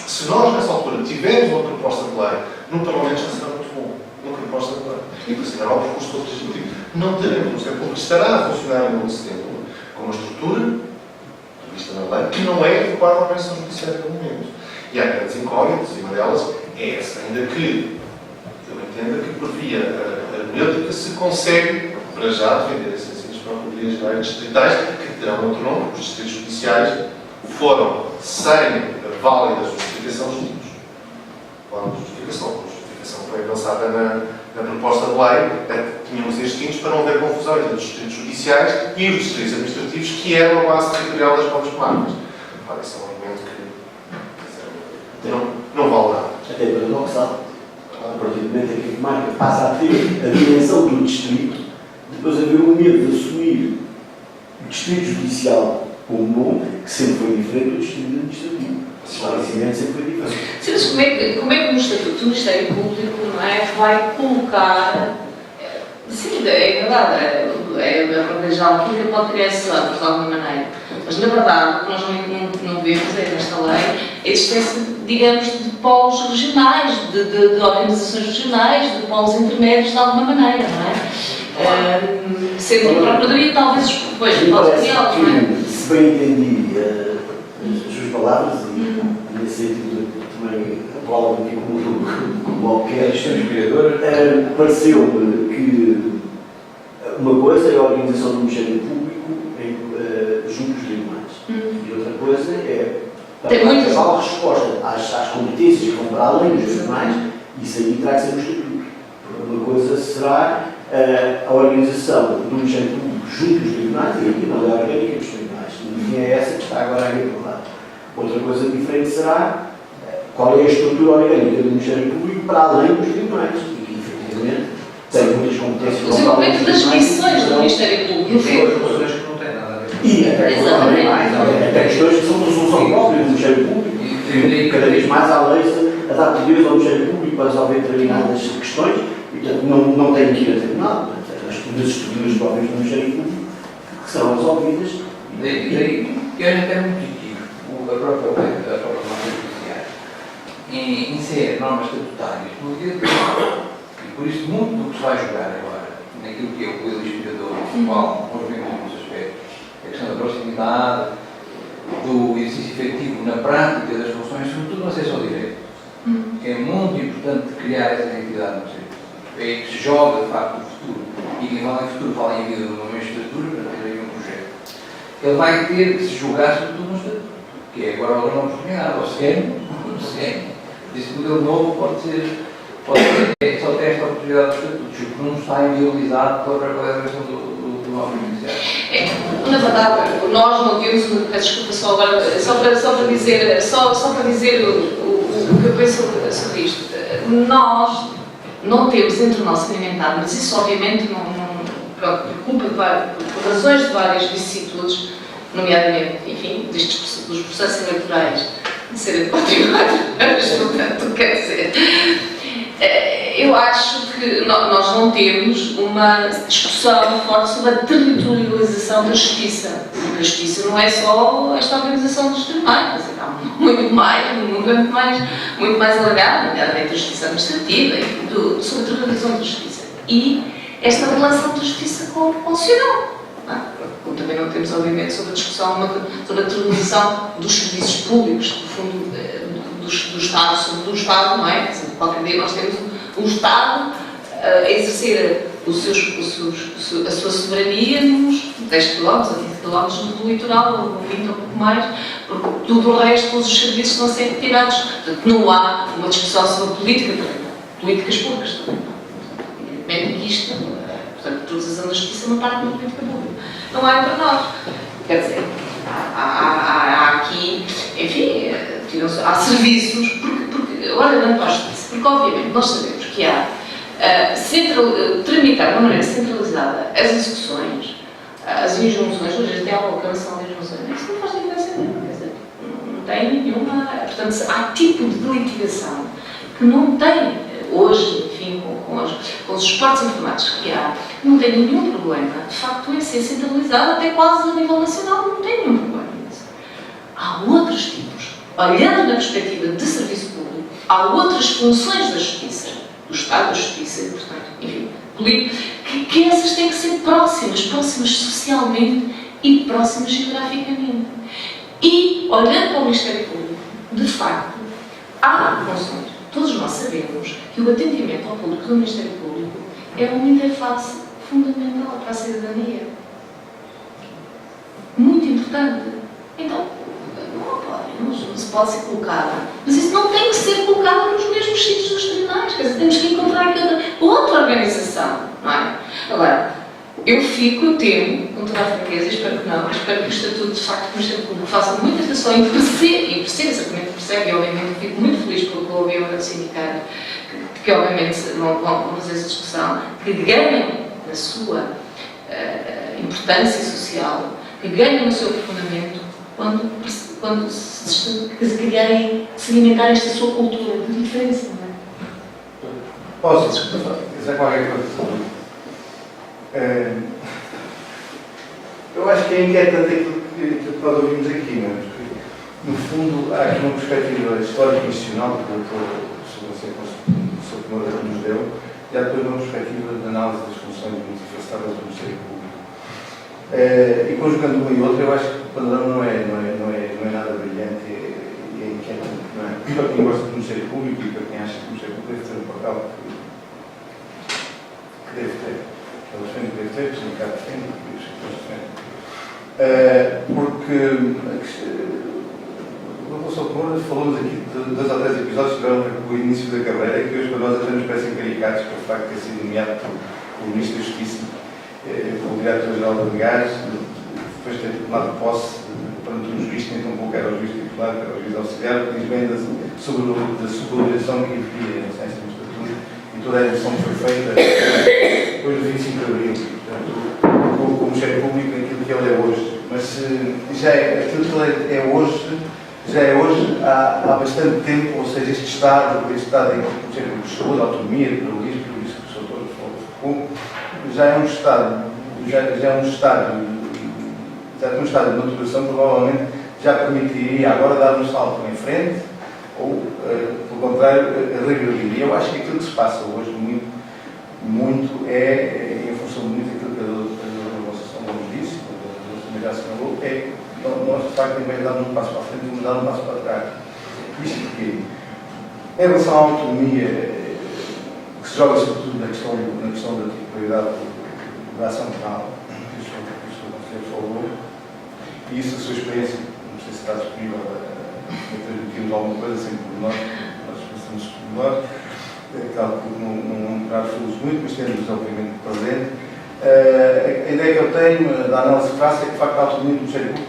Se nós, nessa altura, tivermos uma proposta de lei no Parlamento, já será muito bom. Uma proposta de lei. E para assinar ao percurso legislativo, não teremos. O Ministério Público estará a funcionar em 1 de setembro com uma estrutura prevista na lei que não é adequada à organização judiciária no momento. E há grandes incógnitas, e uma delas é essa, ainda que eu entenda que por via hermenêutica se consegue para já defender essas próprias leis distritais, que terão outro nome, porque os distritos judiciais foram, sem válida justificação, extintos. Fora de justificação. A justificação foi avançada na proposta de lei, tínhamos extintos para não haver confusão entre os distritos judiciais e os distritos administrativos, que eram a base territorial das novas comarcas. Ora, esse é um argumento que não vale nada. Até paradoxal. a partir do momento em que a comarca passa a ter a dimensão do distrito, depois haver um medo de assumir o distrito judicial como nome, que sempre foi diferente do distrito administrativo. O esclarecimento sempre foi diferente. Sim, mas como é que no Estatuto do Ministério Público, não é, vai colocar... Sim, é verdade, a Ordem Geral Pública pode criar esse lado, de alguma maneira. Mas, na verdade, o que nós não vemos é, nesta lei, a existência, digamos, de polos regionais, de organizações regionais, de polos intermédios, de alguma maneira, não é? Sendo que a Procuradoria, talvez, depois, pode criá-los, não é? Se bem entendi as suas palavras, e nesse sentido também a palavra que como qualquer, pareceu-me que uma coisa é a organização do Ministério Público junto dos tribunais. E outra coisa é dar a resposta às competências que vão para além dos tribunais, isso aí terá que ser no Estatuto. Uma coisa será a organização do Ministério Público junto dos tribunais e aqui na lei orgânica dos tribunais. E é essa que está agora a reclamar. Outra coisa diferente será qual é a estrutura orgânica do Ministério Público para além dos tribunais. E que, efetivamente, tem muitas competências. O desenvolvimento das missões do Ministério Público. E tem outras questões que não têm nada a ver. E até questões que são de resolução própria do Ministério Público. E cada vez mais há leis a dar poderes ao Ministério Público para resolver determinadas questões. E, portanto, não tem que ir a tribunal. As estruturas próprias do Ministério Público que serão resolvidas. Daí, eu acho até muito positivo a própria Máquina Judiciária em inserir normas estatutárias no dia de hoje. E por isso, muito do que se vai jogar agora, naquilo que é o poder inspirador, o qual nós vemos nos aspectos, a questão da proximidade, do exercício efetivo na prática das funções, sobretudo no acesso ao direito. É muito importante criar essa identidade no Ministério Público. É que se joga, de facto, o futuro. E quem fala em futuro fala em vida de uma magistratura para ter aí um projeto. Ele vai ter que se julgar sobretudo no Estatuto, que é agora uma oportunidade, ou se ganha. Esse modelo novo pode ser só tem esta oportunidade do Estatuto, porque não está inviolizado pela questão do novo judiciário. Na verdade, nós não temos, peço desculpa só agora, só para dizer o que eu penso sobre isto. Nós não temos entre nós saneamento, mas isso obviamente por culpa por razões de várias vicissitudes, nomeadamente, enfim, dos processos eleitorais, de serem património, portanto, quer dizer, eu acho que nós não temos uma discussão forte sobre a territorialização da justiça. Porque a justiça não é só esta organização dos tribunais, há muito mais alargado, nomeadamente a justiça administrativa, e sobre a territorialização da justiça. E esta relação da justiça com o constitucional. Como também não temos, obviamente, sobre a discussão sobre a territorialização dos serviços públicos, do fundo do Estado, sobre o Estado, não é? Qualquer dia nós temos o Estado a exercer a sua soberania nos 10 km, a 20 km do litoral, ou 20 ou pouco mais, porque tudo o resto, todos os serviços estão a ser retirados. Portanto, não há uma discussão sobre políticas públicas também. Evidentemente que isto, portanto, a territorialização da justiça é uma parte da política pública. Não há para nós. Quer dizer, há aqui, enfim, há serviços, porque olhando para a justiça, porque obviamente nós sabemos que há tramitar de uma maneira centralizada as execuções, as injunções, hoje até ao alcance das injunções, isso não faz diferença nenhuma, quer dizer, não tem nenhuma, portanto, há tipo de litigação que não tem, hoje, enfim, com os esportes informáticos que há, não tem nenhum problema, de facto, em ser centralizado, até quase a nível nacional, não tem nenhum problema nisso. Há outros tipos, olhando na perspectiva de serviço público, há outras funções da justiça, do Estado da Justiça, e, portanto, enfim, que essas têm que ser próximas socialmente e próximas geograficamente. E, olhando para o Ministério Público, de facto, há funções. Todos nós sabemos que o atendimento ao público do Ministério Público é uma interface fundamental para a cidadania. Muito importante. Então, não se pode ser colocada. Mas isso não tem que ser colocado nos mesmos sítios dos tribunais. Quer dizer, temos que encontrar outra organização, não é? Agora, eu temo, com toda a franqueza, espero que não, espero que o Estatuto, de facto, do Ministério Público faça muita atenção e perceba exatamente, percebe, e obviamente fico muito feliz pelo que ouvi agora do sindicato, que que obviamente vão fazer essa discussão, que ganham na sua importância social, que ganham no seu aprofundamento quando se criarem, sedimentar esta sua cultura de diferença, não é? Posso dizer qualquer coisa? Eu acho que é inquietante aquilo que nós ouvimos aqui, não é? Porque, no fundo, há aqui uma perspectiva histórica e institucional que o Sr. Tomora nos deu, e há depois uma perspectiva de análise das funções multifacetadas do Ministério Público. E conjugando uma e outra, eu acho que o panorama não é nada brilhante e é inquietante, não é? Para quem gosta do Ministério Público e para quem acha que o Ministério Público deve ter um papel que deve ter. Elas defendem que deve ter, o sindicato defende, os setores defendem. Porque o professor Tomora falou-nos aqui de 2 ou 3 episódios que tiveram com o início da carreira e que hoje para nós até nos parecem caricatos pelo facto de ter sido nomeado pelo Ministro da Justiça, pelo Diretor-Geral da Legais, depois de ter tomado posse perante um juiz, nem tão pouco era o juiz titular, era o juiz auxiliar, que diz bem da subordinação que havia na ciência do Estatuto e toda a eleição que foi feita depois do 25 de Abril, portanto, como Ministério Público aquilo que ele é hoje. Mas aquilo que ele é hoje, já é hoje há bastante tempo, ou seja, este Estado em que o Ministério Público chegou, da autonomia, do pluralismo, tudo isso que o Sr. falou, já é um Estado de maturação, provavelmente já permitiria agora dar um salto em frente, ou, pelo contrário, regredir. E eu acho que aquilo que se passa hoje muito é, em função de muito aquilo que a Associação nos disse, a já assinalou, é nós de facto, em vez de dar um passo para a frente, vamos dar um passo para trás. Isto porque, em relação à autonomia, que se joga sobretudo na questão da titularidade da ação penal, que o Conselheiro falou, e isso, a sua experiência, não sei se está disponível para transmitirmos alguma coisa, sempre por nós pensamos por nós, claro que não terá fui muito, mas temos obviamente presente. A ideia que eu tenho, da análise que faço, é que de facto a autonomia do Ministério Público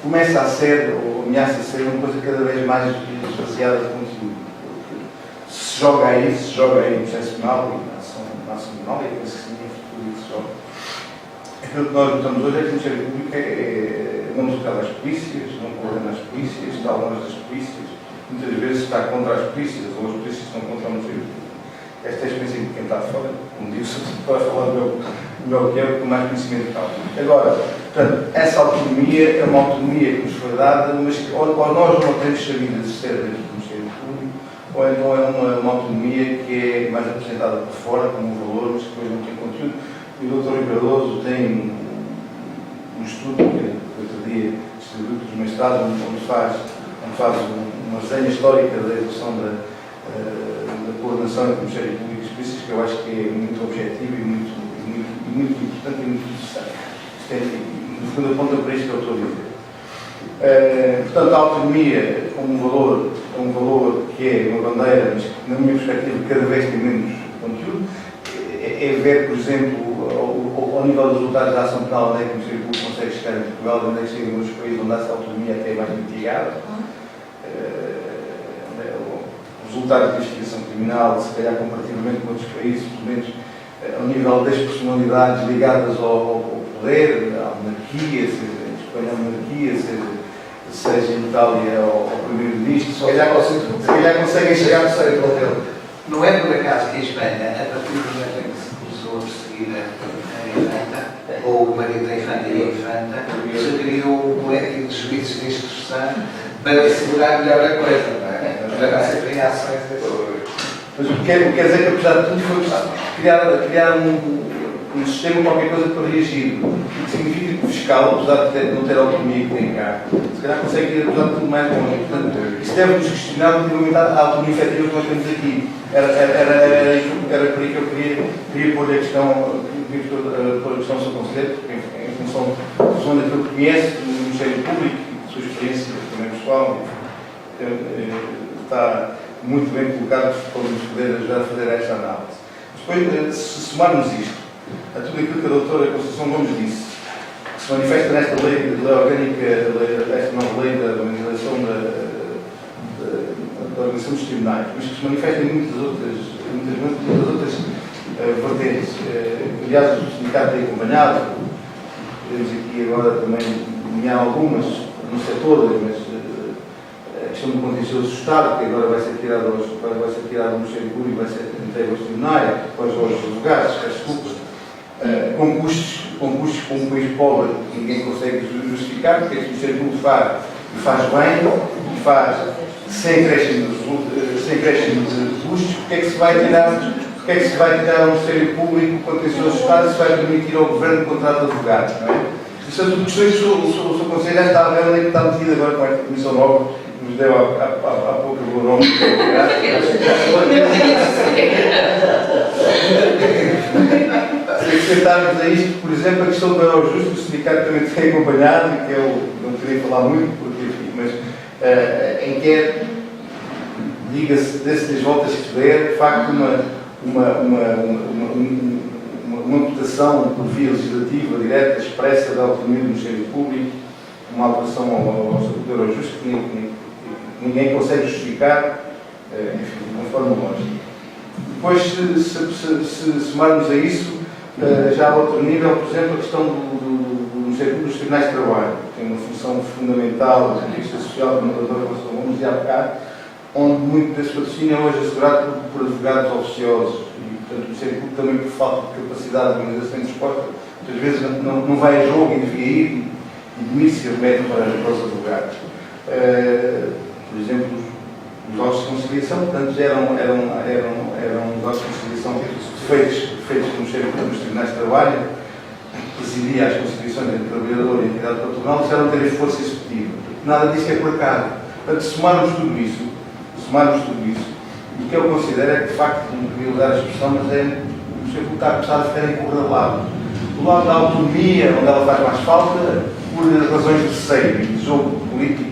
começa a ser, ou ameaça a ser, uma coisa cada vez mais esvaziada de conteúdo. Se joga aí no processo penal e na ação penal, e penso que sim, é tudo que se joga. Aquilo que nós notamos hoje é que o Ministério Público não tocar às polícias, não coordena as polícias, está longe das polícias, muitas vezes está contra as polícias, ou as polícias estão contra o Ministério Público. Esta é a experiência de quem está fora, como disse, para falar do meu que é, com mais conhecimento tal. Agora, portanto, essa autonomia é uma autonomia que nos foi dada, mas que ou nós não temos sabido exercer dentro do Ministério Público, ou então é uma autonomia que é mais apresentada por fora, como um valor, mas que depois não tem conteúdo. E o Dr. Cardoso tem um estudo que outro dia distribuiu para os mestrados, onde faz uma resenha histórica da evolução da coordenação entre o Ministério Público e as polícias, que eu acho que é muito objetivo e muito importante e muito interessante. No fundo, aponta para isto que eu estou a dizer. Portanto, a autonomia como um valor que é uma bandeira, mas que, na minha perspectiva, cada vez tem menos conteúdo, é ver, por exemplo, ao nível dos resultados da ação penal, onde é que o Ministério Público consegue chegar em Portugal, onde é que chega em outros países onde essa autonomia até é mais mitigada. O resultado da investigação criminal, se calhar comparativamente com outros países, pelo menos ao nível das personalidades ligadas ao poder, à monarquia, seja em Espanha a monarquia, seja em Itália ao primeiro-ministro, se calhar conseguem chegar no seio dele. Não é por acaso que em Espanha, a partir do momento em que se começou a perseguir a Infanta, ou o marido da Infanta e a Infanta, se criou um coletivo de juízes de instrução para assegurar melhor a coisa, não é? Para sempre ações Mas o que quer dizer que, apesar de tudo, foi criar um sistema, qualquer coisa para reagir. O que significa que o fiscal, apesar de não ter a autonomia que tem cá, se calhar consegue ir, apesar de tudo, mais longe. Portanto, isso deve-nos questionar relativamente à autonomia efetiva que nós temos aqui. Era por aí que eu queria pôr a questão sobre o Conselheiro, porque em função daquilo que conhece do Ministério Público e da sua experiência também pessoal, está muito bem colocado para nos poder ajudar a fazer esta análise. Depois, se somarmos isto a tudo aquilo que a doutora Conceição Gomes disse, que se manifesta nesta lei orgânica, esta nova lei da organização da organização dos tribunais, mas que se manifesta em muitas outras vertentes. Aliás, o sindicato tem acompanhado, temos aqui agora também nomear algumas, não sei todas, mas a questão do contencioso do Estado, que agora vai ser tirado do Ministério Público, vai ser entregue aos tribunais, aos advogados, desculpa, com custos para um país pobre que ninguém consegue justificar, porque é que o Ministério Público faz bem, e faz sem acréscimo de custos, porque é que se vai tirar ao Ministério Público o contencioso do Estado e se vai permitir ao Governo contrato de advogados, não é? Isso são tudo questões que o Sr. Conselho já está a ver onde é que está metido agora com esta Comissão Nova, que nos deu há pouco o nome. Acrescentarmos a isto, por exemplo, a questão do Eurojusto, que o sindicato também tem acompanhado, e que eu não queria falar muito, porque, enfim, mas em que é, diga-se, desse das voltas que se der, de facto, uma votação por via legislativa, direta, expressa da autonomia do Ministério Público, uma alteração ao Estatuto do Eurojusto que ninguém consegue justificar, enfim, de uma forma lógica. Depois, se somarmos a isso, já a outro nível, por exemplo, a questão do Ministério Público dos Tribunais de Trabalho, que tem uma função fundamental do ponto de vista social, como a doutora Conselho dizia há bocado, onde muito desse patrocínio é hoje assegurado por advogados oficiosos. E, portanto, o Ministério Público também, por falta de capacidade de organização e de resposta, muitas vezes não vai a jogo e devia ir e demite-se e remete para os advogados. Por exemplo, os autos de conciliação, portanto, eram os autos de conciliação feitos pelo Ministério Público dos Tribunais de Trabalho, que presidia as conciliações entre o trabalhador e a entidade patronal, disseram terem força executiva. Nada disso é por acaso. Portanto, somarmos tudo isso, o que eu considero é que, de facto, não queria usar a expressão, mas o Ministério Público está a começar a ficar encurralado. Do lado da autonomia, onde ela faz mais falta, por razões de receio e de jogo político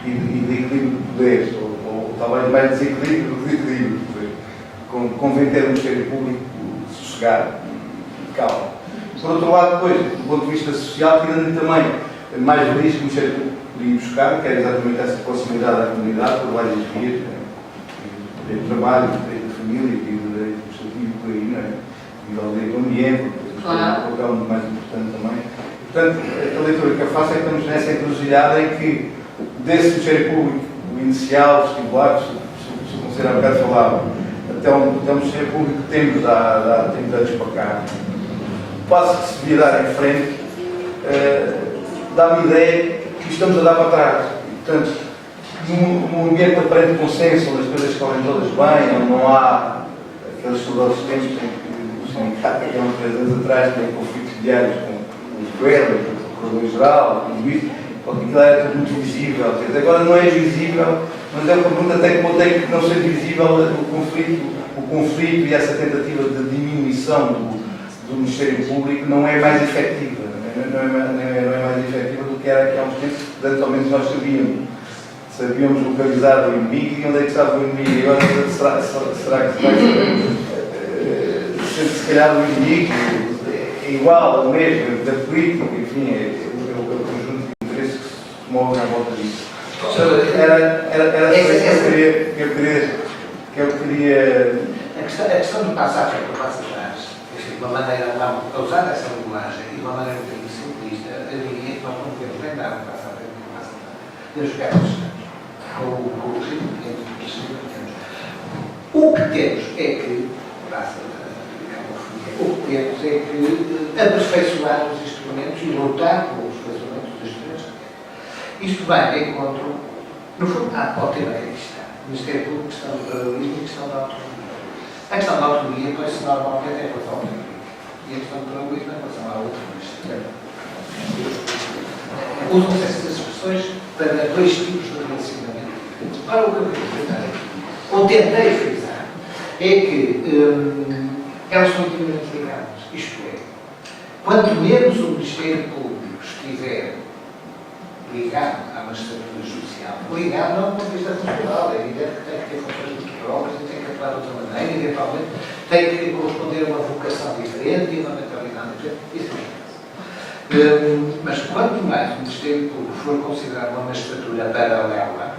e de equilíbrio de poderes, ou talvez mais desequilíbrio do que equilíbrio, convém ter o Ministério Público sossegado e calmo. Por outro lado, depois, do ponto de vista social, tirando também mais risco que o Ministério Público podia buscar, que era exatamente essa proximidade à comunidade, por várias vias, direito do trabalho, direito da família, direito administrativo, por aí, não é? O direito do ambiente, um papel muito mais importante também. Portanto, a leitura que eu faço é que estamos nessa encruzilhada em que, desse Ministério Público, o inicial, vestibular, se o Conselho há bocado falava, até o Ministério Público que temos há 30 anos para cá, o passo que se devia dar em frente, dá-me ideia que estamos a dar para trás. Portanto, num ambiente de aparente consenso, onde as coisas correm todas bem, onde não há aqueles saudosos tempos em que o sindicato, que há uns 3 anos atrás, tem conflitos diários com o governo, com o Correio Geral, com o juiz, porque aquilo era tudo muito visível. Quer dizer, agora não é visível, mas eu pergunto até que ponto é que não ser visível o conflito e essa tentativa de diminuição do Ministério Público não é mais efetiva. Não é mais efetiva do que era há uns tempos, portanto, ao menos nós sabíamos localizar o inimigo e onde é que estava o inimigo. E agora será que se vai se calhar o inimigo é igual ao mesmo da política, enfim, é o conjunto de interesses que se movem à volta disso. Era isso que eu queria. A questão do passagem para passo atrás, de uma maneira a usar essa linguagem e de uma maneira um bocadinho simplista, eu diria que nós não podemos nem dar um passo à frente e um passo atrás. Temos que ficar com o ritmo que temos, o que temos é que, aperfeiçoar os instrumentos e lutar pelos aperfeiçoamentos dos instrumentos. Isto vai de encontro, no fundo, ao tema que aqui está. O Ministério Público, questão do paralelismo e questão da autonomia. A questão da autonomia põe-se normalmente em relação ao público. E a questão do paralelismo em relação à outra. Usam-se essas expressões para 2 tipos de relacionamento. Para o que eu queria tentar aqui, ou tentei frisar, é que elas são intimamente ligadas. Isto é, quanto menos o Ministério Público estiver ligado à magistratura judicial, ligado não do ponto de vista funcional, é evidente que tem que ter funções muito próprias e tem que atuar de outra maneira, e eventualmente tem que corresponder a uma vocação diferente e uma mentalidade diferente. Isso é. Mas quanto mais o Ministério Público for considerado uma magistratura paralela,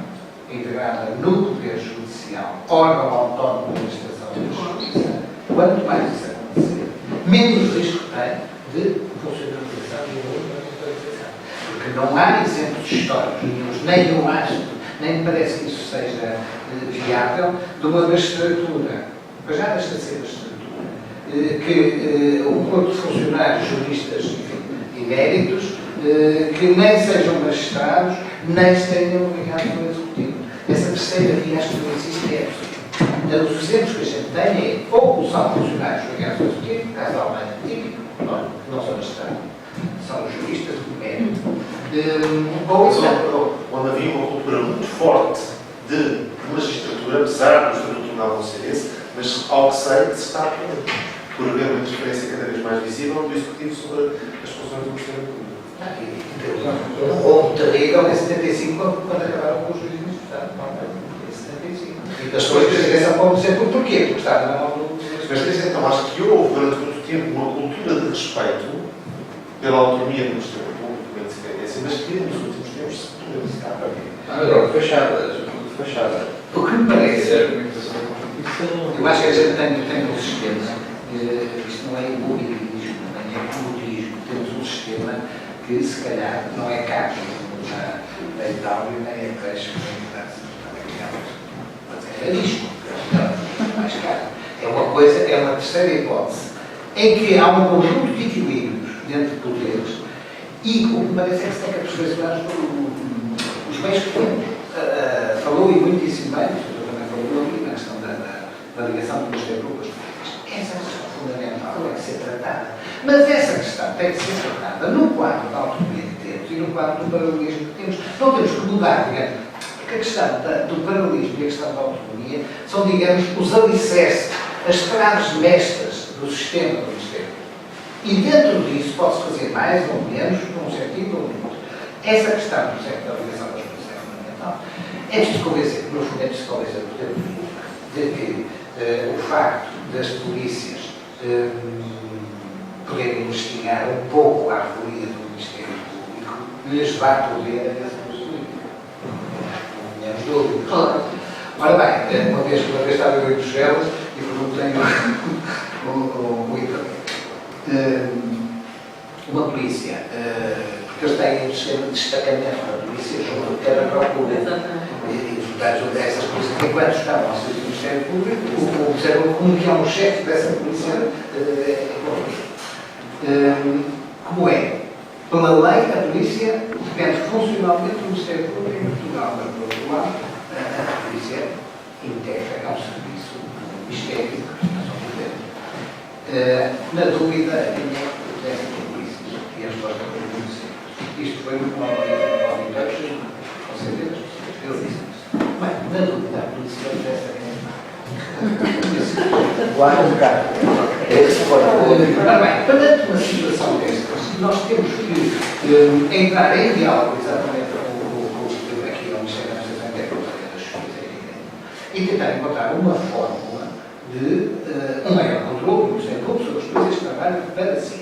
integrada no Poder Judicial, órgão autónomo de administração da Justiça, quanto mais isso acontecer, menos risco tem de funcionalização e regulamentação. Porque não há exemplos históricos nenhums, nem eu acho, nem me parece que isso seja viável, de uma magistratura, mas já deixa de ser magistratura, que um corpo de funcionários, juristas, enfim, eméritos, que nem sejam magistrados, nem se tenham ligado ao Executivo. Essa terceira via acho que não existe, é absurdo. Então, os exemplos que a gente tem é ou são funcionários ligados ao Executivo, caso Alemanha típico, não são magistrados, são juristas de mérito, Onde havia uma cultura muito forte de magistratura, apesar do Estatuto Legal não ser esse, mas ao que sei, se está por haver uma interferência cada vez mais visível do Executivo sobre as funções do Ministério Público. Ou terrível em 75, quando acabaram com os juízes do Estado. Em 75. E as coisas regressam para o exemplo. Porquê? Porque está na mão do... Mas então acho que houve durante muito tempo uma cultura de respeito pela autonomia do Ministério Público, pela independência, mas que nos últimos tempos se perdeu. Agora, fachada. O que me parece... A argumentação da Constituição. Eu acho que a gente tem um sistema, isto não é imobilismo, nem é comodismo, temos um sistema que se calhar não é caro, na Itália nem é creche, nem é França, mas é risco, é mais caro. É uma coisa, é uma terceira hipótese, em que há um conjunto de equilíbrios dentro de poderes e o que me parece é que se tem que aperfeiçoar os meios que temos. Falou e muitíssimo bem, eu também falou ali na questão da ligação do Ministério Público. Essa questão fundamental tem que ser tratada. Mas essa questão tem que ser tratada no quadro da autonomia que temos e no quadro do paralelismo que temos. Não temos que mudar, digamos, porque a questão do paralelismo e a questão da autonomia são, digamos, os alicerces, as frases mestras do sistema do Ministério. E dentro disso pode-se fazer mais ou menos, num sentido ou no outro. Essa questão, por exemplo, da ligação das coisas é fundamental. É preciso convencer, no fundo, é preciso convencer o poder público de que o facto das polícias poderem investigar um pouco a revelia do Ministério Público lhes vai poder a essa possibilidade. Não tínhamos dúvidas. Ora bem, uma vez estava eu em Bruxelas e perguntei ao internet. Uma polícia, porque eles têm um sistema de destacamento da polícia junto de cada procura. E os dados dessas polícias, enquanto estavam ao serviço do Ministério Público, observam como que é um chefe dessa polícia. Como é? Pela lei, a polícia depende funcionalmente do Ministério Público em Portugal, mas por outro lado, a polícia integra ao serviço do Ministério Público. Na dúvida, quem é que deve ter polícias? E a resposta foi muito simples. Isto foi um auditor, com certeza. Eu disse, bem, na dúvida, a polícia deve ter Guarda um bocado. Ora bem, perante uma situação destas, nós temos que entrar em diálogo exatamente com o aqui onde chega a Administração Interna da Justiça e tentar encontrar uma fórmula de um maior controle do Ministério Público sobre as polícias que trabalham para si.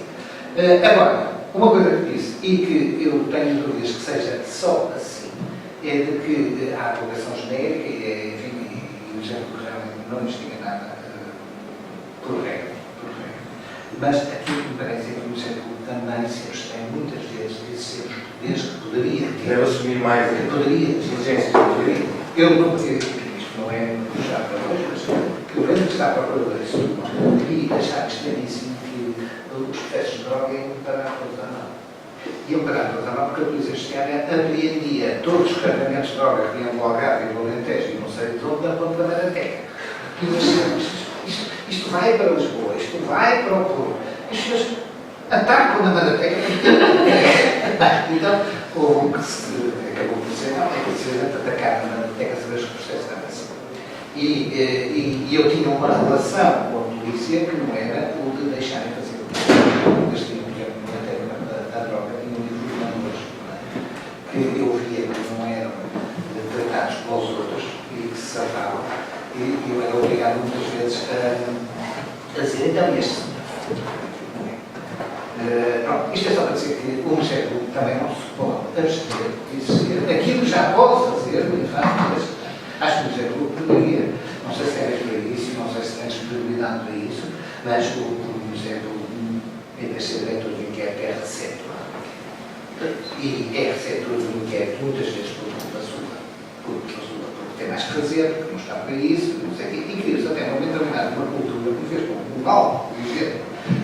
Agora, uma coisa que disse e que eu tenho dúvidas que seja só assim, é de que há atuação genérica e, enfim, e o exemplo realmente não investiga nada por regra. Mas aquilo que me parece é que o Ministério Público também se abstém muitas vezes de ser os poderes que poderia ter. Deve assumir mais Que poderia ter. Eu não poderia dizer isto, não é puxar para hoje, mas que o grande que está para o isso e achar estranhíssimo que os processos de droga iam parar todos a mão. Iam parar todos a mão porque a Polícia Judiciária apreendia todos os carregamentos de droga que vinham do Algarve e do Alentejo e não sei de onde, da ponta da Marateca. E nós dizemos, isto vai para Lisboa, isto vai para o Porto. E os senhores atacam na Marateca. Então, o que se acabou por ser, não, é que se atacar na Marateca se vê os processos da nação. E eu tinha uma relação com a polícia que não era o de deixarem fazer o que eles tinham, por exemplo, no tema da droga, tinha um livro de manuais que eu via que não eram tratados pelos outros e que se salvavam. E eu era obrigado muitas vezes a dizer, então este. Pronto, isto é só para dizer que o Ministério Público também não se pode abster de dizer aquilo que já pode fazer, mas Acho que o Museu Público poderia, não sei se é para isso, não sei se tem disponibilidade para isso, mas por exemplo, em vez de ser diretor do inquérito, é receptor. E é receptor do inquérito muitas vezes porque tem mais que fazer, porque não está para isso, não sei o quê, e queria-se até uma determinada uma cultura que fez com o Paulo, por exemplo,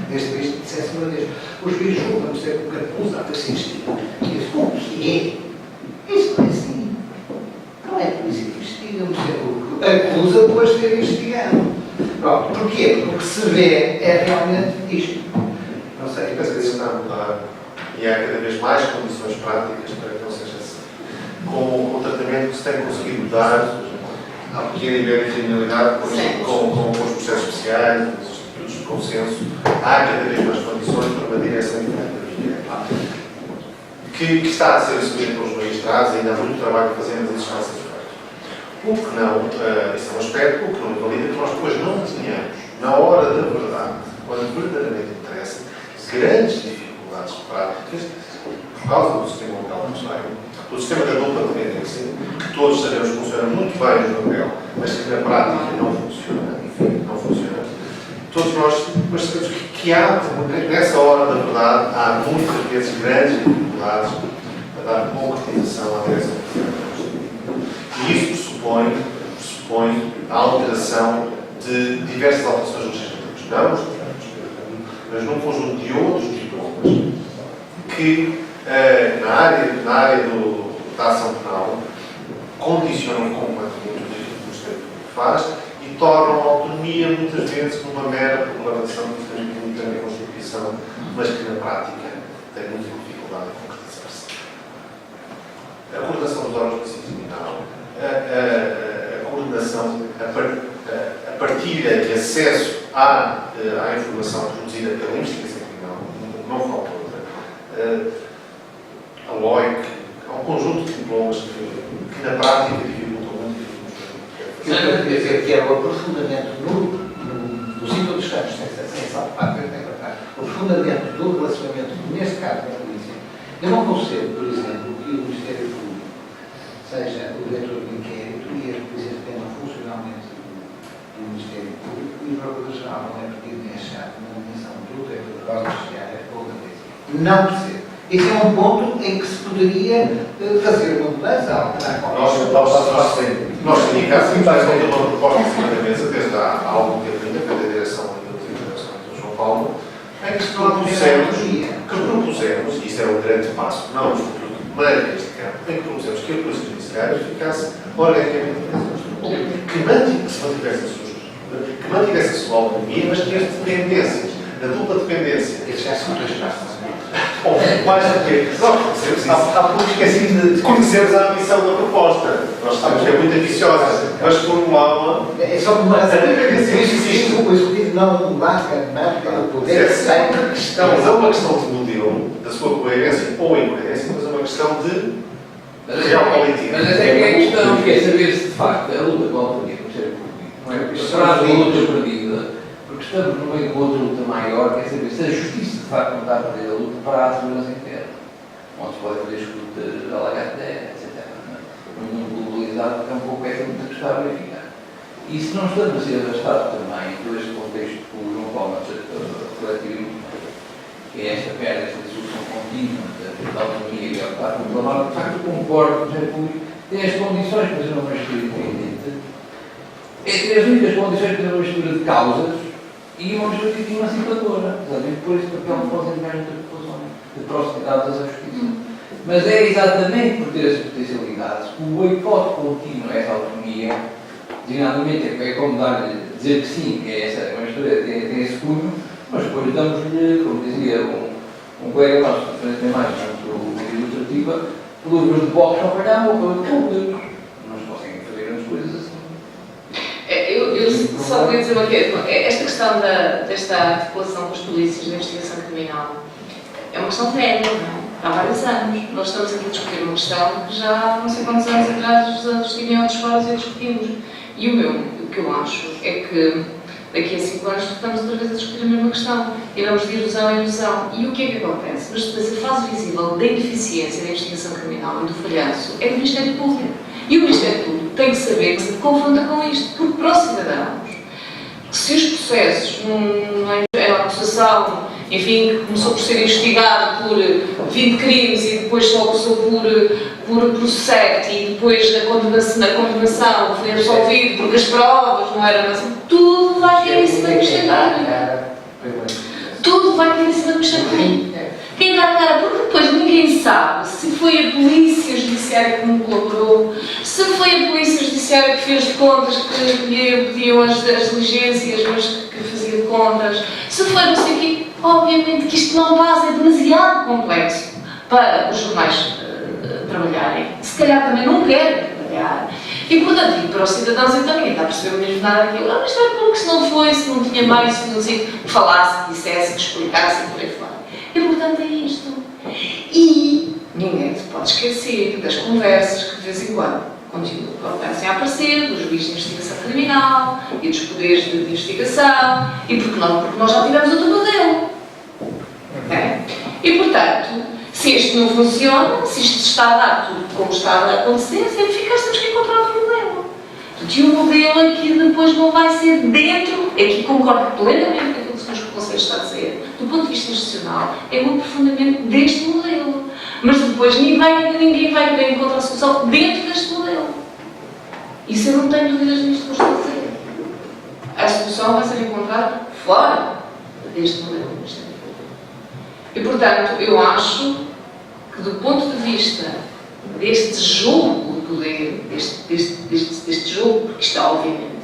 deste país, dissesse uma vez, os juízes julgam o Museu Público acusa de assistir. E eu disse, o que é? Isso não é assim. Não é por isso que investiga o Museu Público. Acusa depois de ter investigado. Pronto, porquê? Porque o que se vê é realmente isto. Não sei. Eu penso que isso está a mudar e há cada vez mais condições práticas para que não seja assim. Com o tratamento que se tem conseguido dar à pequena e média criminalidade, com os processos especiais, os institutos de consenso, há cada vez mais condições para uma direção diferente da vigilância. Que está a ser assumido pelos magistrados, ainda há muito trabalho a fazer, mas isso está a ser feito. O que não, isso é um aspecto, o que não invalida que nós depois não tenhamos, na hora da verdade, quando verdadeiramente interessa, grandes dificuldades práticas por causa do sistema local do Estado, do sistema da dupla dependência, que todos sabemos que funciona muito bem no papel, mas que na prática não funciona, enfim, não funciona. Todos nós sabemos que há, nessa hora da verdade, há muitas vezes grandes dificuldades para dar concretização à direção do governo. E isso pressupõe a alteração de diversas alterações legislativas. Não os diplomas, mas num conjunto de outros diplomas que, na área da ação penal, condicionam completamente o que o Estado faz e tornam a autonomia, muitas vezes, numa mera declaração que tem a Constituição, mas que, na prática, tem muita dificuldade em concretizar-se. A coordenação dos órgãos de polícia criminal, a coordenação, a partilha e acesso à informação produzida pela investigação criminal, não falta outra, a LOIC, há um conjunto de diplomas que na prática dificultam muito. Eu quero dizer que é o aprofundamento dos dos campos sem salvar, o aprofundamento do relacionamento, neste caso da polícia. Eu não concebo, por exemplo, que o Ministério Público seja o diretor do inquérito e a polícia dependa funcionalmente do Ministério Público e o Procurador-Geral não é pedido nem achado na nomeação do diretor da Ordem Judiciária ou da polícia. Não percebo. Esse é um ponto em que se poderia fazer uma mudança, alternar qualquer coisa. Nós, sindicatos, temos uma proposta em cima da mesa, desde há algum tempo ainda, pela direção do João Paulo, em que propusemos, e isso é um grande passo, não no futuro, mas neste campo, em que propusemos que a Polícia Judiciária ficasse organicamente que mantivesse a sua autonomia, mas que as dependências, a dupla dependência. Esses já são dois passos. Bom, mais do que nós conhecemos isso. Há pouco esqueci de conhecermos a ambição da proposta. Nós sabemos que é muito ambiciosa, mas formulá-la. É só uma razão. O executivo não marca o poder. É uma questão, mas é uma questão de modelo, da sua coerência ou incoerência, mas é uma questão de real política. Mas até que é a questão que é saber se de facto a luta com a autonomia do Ministério Público não é porque será uma luta perdida. Porque estamos no meio de outra luta maior, quer saber se a justiça de facto não está a perder a luta para a segurança interna, onde se pode fazer escuta da lagateira, etc. No mundo globalizado, é um pouco essa luta que está a verificar. E se não estamos a ser arrastados também por este contexto que o João Paulo refletiu, que é esta perda, esta dissolução contínua da autonomia e da parte popular, de facto concordo que o Ministério Público tem as condições para ser uma magistratura independente, as únicas condições para ser uma mistura de causas e uma justiça emancipadora, exatamente por esse papel que pode entrar muita confusão de proximidades à justiça. Mas é exatamente por ter essas potencialidades que o boicote contínuo a essa autonomia, designadamente, é como dizer que sim, que é essa, uma história tem esse cunho, mas depois damos-lhe, como dizia um colega nosso, tem mais do ilustrativa, luvas de boxe não falhavam, não se conseguem fazer grandes coisas assim. Eu só queria dizer uma coisa. Esta questão desta articulação com os polícias da investigação criminal é uma questão velha, não é? Há vários anos. Nós estamos aqui a discutir uma questão que já não sei quantos anos atrás os tinham em outros fóruns e discutimos. E o que eu acho é que daqui a 5 anos estamos outra vez a discutir a mesma questão. Iremos de ilusão em ilusão. E o que é que acontece? Mas depois a fase visível da ineficiência da investigação criminal e do falhanço é do Ministério Público. E o Ministério Público tem que saber que se confronta com isto, porque para os cidadãos, se os processos, é uma acusação, enfim, que começou por ser investigada por 20 crimes e depois só passou por 7 e depois na condenação foi absolvido porque as provas não eram assim, tudo vai ter em cima do Ministério. Tudo vai ter em cima do Ministério. Quem dá a cara? Porque depois ninguém sabe se foi a Polícia Judiciária que me colaborou, se foi a Polícia Judiciária que fez de contas que pediam as diligências, mas que fazia de contas, se foi não sei o quê. Obviamente que isto não base, é demasiado complexo para os jornais trabalharem. Se calhar também não querem trabalhar. E, portanto, e para os cidadãos então ninguém está a perceber mesmo nada daquilo. Mas não é porque se não foi, se não tinha mais, se não sei, que falasse, que dissesse, que explicasse e por aí fora. E, portanto, é isto. E ninguém se pode esquecer das conversas que, de vez em quando, começam a aparecer, dos juízes de investigação criminal e dos poderes de investigação, e porque nós já tivemos outro modelo. É? E, portanto, se este não funciona, se isto está a dar tudo como está a acontecer, se é eficaz, temos que encontrar outro modelo. E o modelo aqui depois não vai ser dentro, aqui concordo plenamente com aquilo que o Conselho está a dizer, do ponto de vista institucional, é muito profundamente deste modelo. Mas depois ninguém vai querer encontrar a solução dentro deste modelo. Isso eu não tenho dúvidas nisto que eu estou a dizer. A solução vai ser encontrada fora deste modelo. E, portanto, eu acho que, do ponto de vista deste jogo de poder, deste jogo, porque isto obviamente,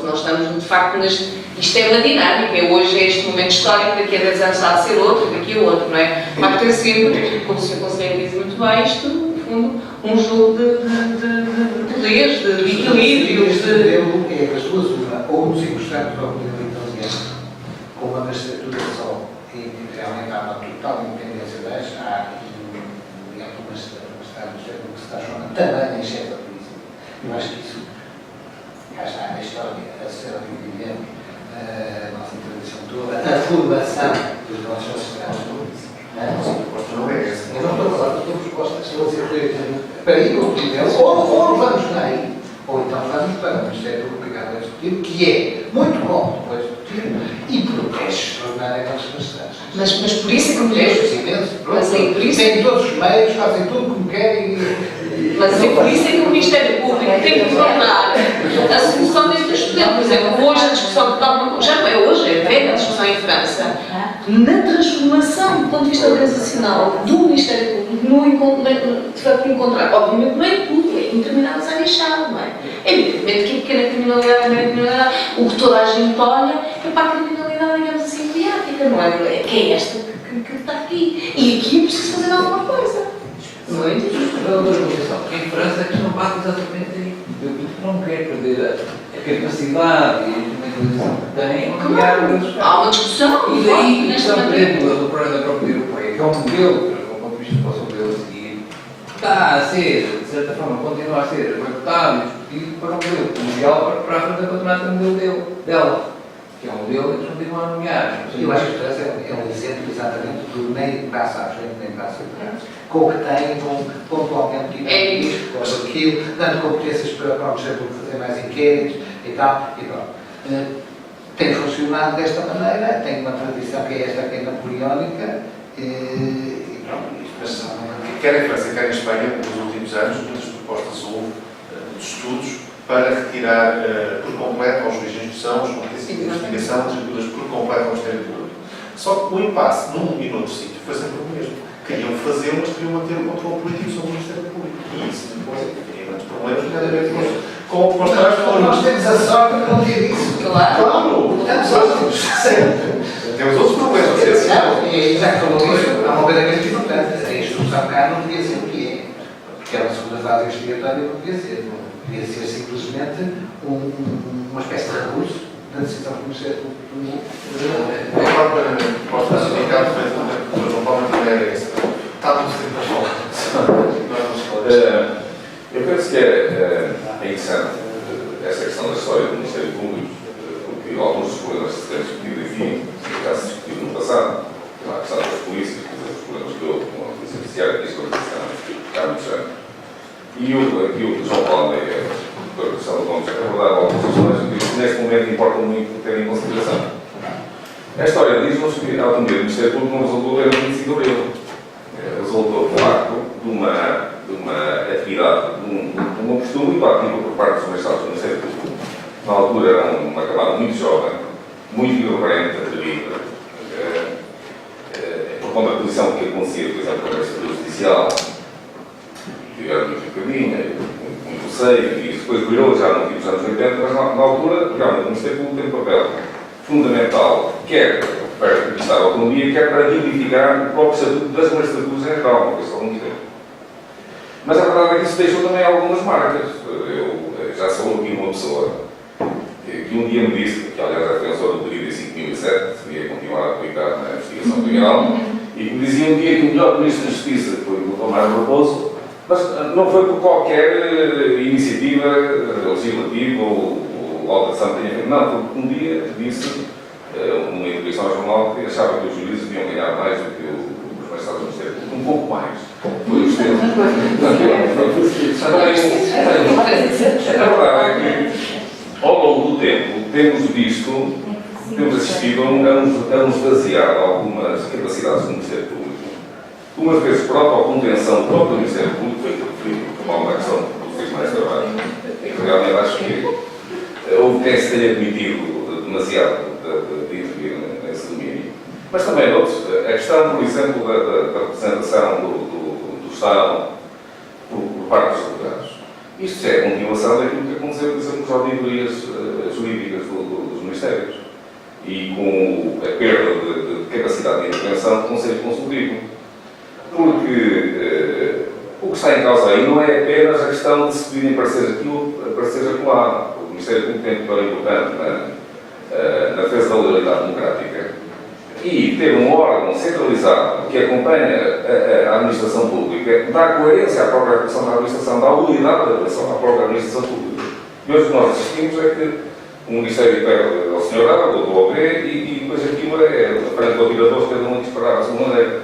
nós estamos de facto isto é uma dinâmica, hoje é este momento histórico, daqui a 10 anos há de ser outro, daqui a outro, não é? Vai ter sempre, como o Sr. Conselheiro diz muito bem, isto, no fundo, um jogo de poderes, de equilíbrios, é as duas, ou nos encostarmos ao modelo italiano, com uma magistratura só, e realmente há uma total independência da AR e algumas estados, o que se está chamando também em chefe da polícia. Eu acho que isso, cá está a história, a sociedade que vivemos, a nossa tradição toda, a formação dos nossos sociedades públicos. Não é essa. Eu não estou a falar de todas as propostas, estou a dizer para ir ao modelo, ou vamos daí, ou então vamos para o Ministério Público do Executivo, que é muito bom para o Executivo e protege extraordinariamente as magistrados. Mas por isso é que protege imenso, mas é por isso têm todos os meios, fazem tudo como querem. Mas é por isso é que o Ministério Público tem que tornar a solução deste aspecto. Por exemplo, hoje a discussão que está, já não é hoje, é velha a discussão em França, na transformação do ponto de vista organizacional do Ministério Público, de facto encontrar, obviamente não é tudo, é em determinadas áreas chave, não é? Evidentemente que a pequena criminalidade, a grande criminalidade, o que toda a gente olha é para a criminalidade, digamos assim, mediática, não é? Que é esta que está aqui. E aqui é preciso fazer alguma coisa. Não é isso? Em França, a questão bate exatamente aí. Eu não quero perder a capacidade e a implementação que tem. Há uma discussão. E daí, por exemplo, do programa da própria Europeia, que é um modelo, do ponto de vista do nosso modelo a seguir, está a ser, de certa forma, continua a ser adaptado e discutido para um modelo mundial para a França continuar a ter um modelo dela. Que é um modelo que eles continuam a nomear. Eu acho que a França é um exemplo exatamente do nem passa à frente, nem passa atrás. Com o que tem, com pontualmente isto, com aquilo, dando competências para o Ministério Público fazer mais inquéritos e tal, e pronto. Tem funcionado desta maneira, tem uma tradição que é esta, que é napoleónica, e pronto. Mas, quer em França, quer em Espanha, nos últimos anos, muitas propostas houve de estudos para retirar por completo aos juízes de instrução, as competências de investigação, atribuídas por completo ao Ministério Público. Só que o impasse num e noutro sítio foi sempre o mesmo. Queriam fazer, mas queriam manter o controle político sobre o Ministério Público. E isso depois tinha grandes problemas, nomeadamente com os tais valores. Nós temos a sorte de não ter isso. Claro! Estamos ótimos. Temos outros problemas. E já que falou isso, há uma coisa muito importante. A instrução cá não devia ser o que é. Porque é uma segunda fase investigatória, não devia ser. Devia ser simplesmente uma espécie de recurso da decisão do Ministério Público. A própria proposta do sindicato foi não pode manter essa. Está tudo sempre a falar. Eu penso que é interessante essa questão da história do Ministério Público, porque alguns dos problemas que se têm discutido aqui, já se discutiram no passado, como a questão das polícias, os problemas que houve com a Polícia Judiciária, que isso está há muitos anos. E o João Paulo, a questão do Gomes, abordava algumas questões que neste momento importam muito ter em consideração. A história diz-nos que a autonomia do Ministério Público não resultou em 25 de abril. Resultou, de facto, de uma atividade, de uma postura muito ativa por parte dos magistrados do Ministério Público. Na altura era uma camada muito jovem, muito irreverente, atrevida, por conta da posição que acontecia, por exemplo, com a Secretaria Judicial, tiveram muito caminho, muito receio, e depois virou já no fim dos anos 80, mas na altura, realmente, o Ministério Público tem um papel fundamental, quer para conquistar a autonomia, quer para dignificar o próprio estatuto das magistraturas em geral, uma questão muito grande. Mas a verdade é que isso deixou também algumas marcas. Eu já sou aqui uma pessoa que um dia me disse, que aliás é defensor do período em 5007, devia continuar a aplicar na investigação criminal, e que me dizia um dia que o melhor Ministro da Justiça foi o Tomás Raposo, mas não foi por qualquer iniciativa legislativa ou alteração que tenha feito. Não, porque um dia disse, numa entrevista ao jornal, que achava que os juízes deviam ganhar mais do que os magistrados do Ministério Público. Um pouco mais. Foi os tempos. A verdade é que, ao longo do tempo, temos assistido a um esvaziar algumas capacidades do Ministério Público. Umas vezes por autocontenção do próprio Ministério Público, foi referido como uma questão dos tribunais de trabalho. E realmente acho que houve quem se tenha admitido demasiado de intervir nesse domínio. Mas também outros. A questão, por exemplo, da representação do Estado por parte dos deputados. Isto já é a continuação daquilo que aconteceu, por exemplo, com as auditorias jurídicas dos Ministérios. E com a perda de capacidade de intervenção do Conselho Consultivo. Porque o que está em causa aí não é apenas a questão de se pedirem pareceres aquilo, pareceres acolá. O Ministério Público tem um papel importante na defesa da legalidade democrática e ter um órgão centralizado que acompanha a administração pública dá coerência à própria atuação da administração, dá unidade da atuação à própria administração pública. E hoje o que nós assistimos é que o Ministério pede ao Sr. A, do OB, e depois aquilo é frente ao virador, cada um disparar à sua maneira.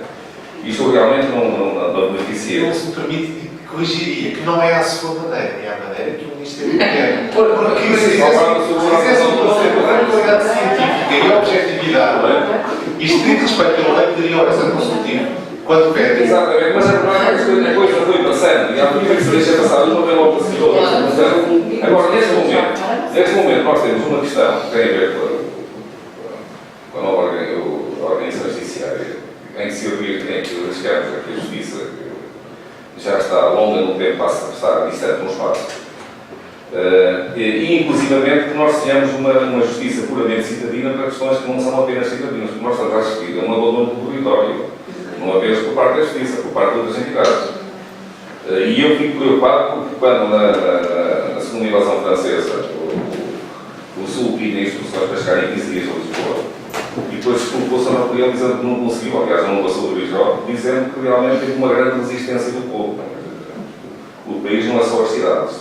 Isto realmente não beneficia. Não se me permite corrigiria, que não é à sua maneira, é à maneira que o Ministério quer. Porque se fizesse uma qualidade científica e objetividade, e estrito respeito pela lei, poderia orar consultivo quando pede. Exatamente, mas a verdade é que a coisa foi passando, e há muito que se deixa passar uma vez logo para seguir outra. Agora, neste momento, nós temos uma questão que tem a ver com a nova organização judiciária, em que se arriscamos a que a Justiça já está longa no tempo, passa a estar distante no espaço. E, inclusivamente, que nós tenhamos uma Justiça puramente citadina para questões que não são apenas citadinas, porque nós estamos a assistir a um abandono do território, não apenas por parte da Justiça, por parte de outras entidades. E eu fico preocupado porque, quando na segunda invasão francesa, o Sul tinha instruções para chegar em 15 dias a Lisboa, e depois desculpou-se a Napoleão dizendo que não conseguiu, aliás, não passou do Bijó, dizendo que realmente teve uma grande resistência do povo. O país não é só as cidades,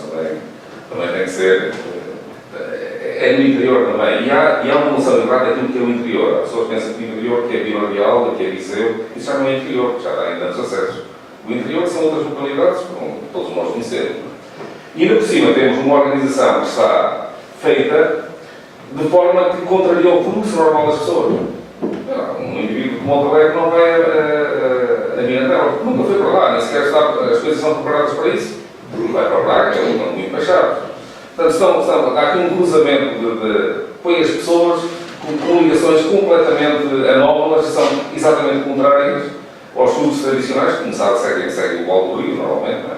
também tem que ser. É no interior também. E há uma noção errada daquilo que é o interior. As pessoas pensam que o interior, que é Vila Real, que é Viseu, isso já não é interior, porque já está em tantos acessos. O interior são outras localidades, como todos nós conhecemos. E ainda por cima temos uma organização que está feita de forma que contraria o fluxo normal das pessoas. Um indivíduo de Monte Alegre não vai a Mirandela, nunca foi para lá, nem sequer as coisas são preparadas para isso. Vai para lá, que é muito baixado. Portanto, há aqui um cruzamento põe as pessoas com ligações completamente anómalas, que são exatamente contrárias aos fluxos tradicionais, que, como sabe, seguem o Alto do Rio, normalmente, não é?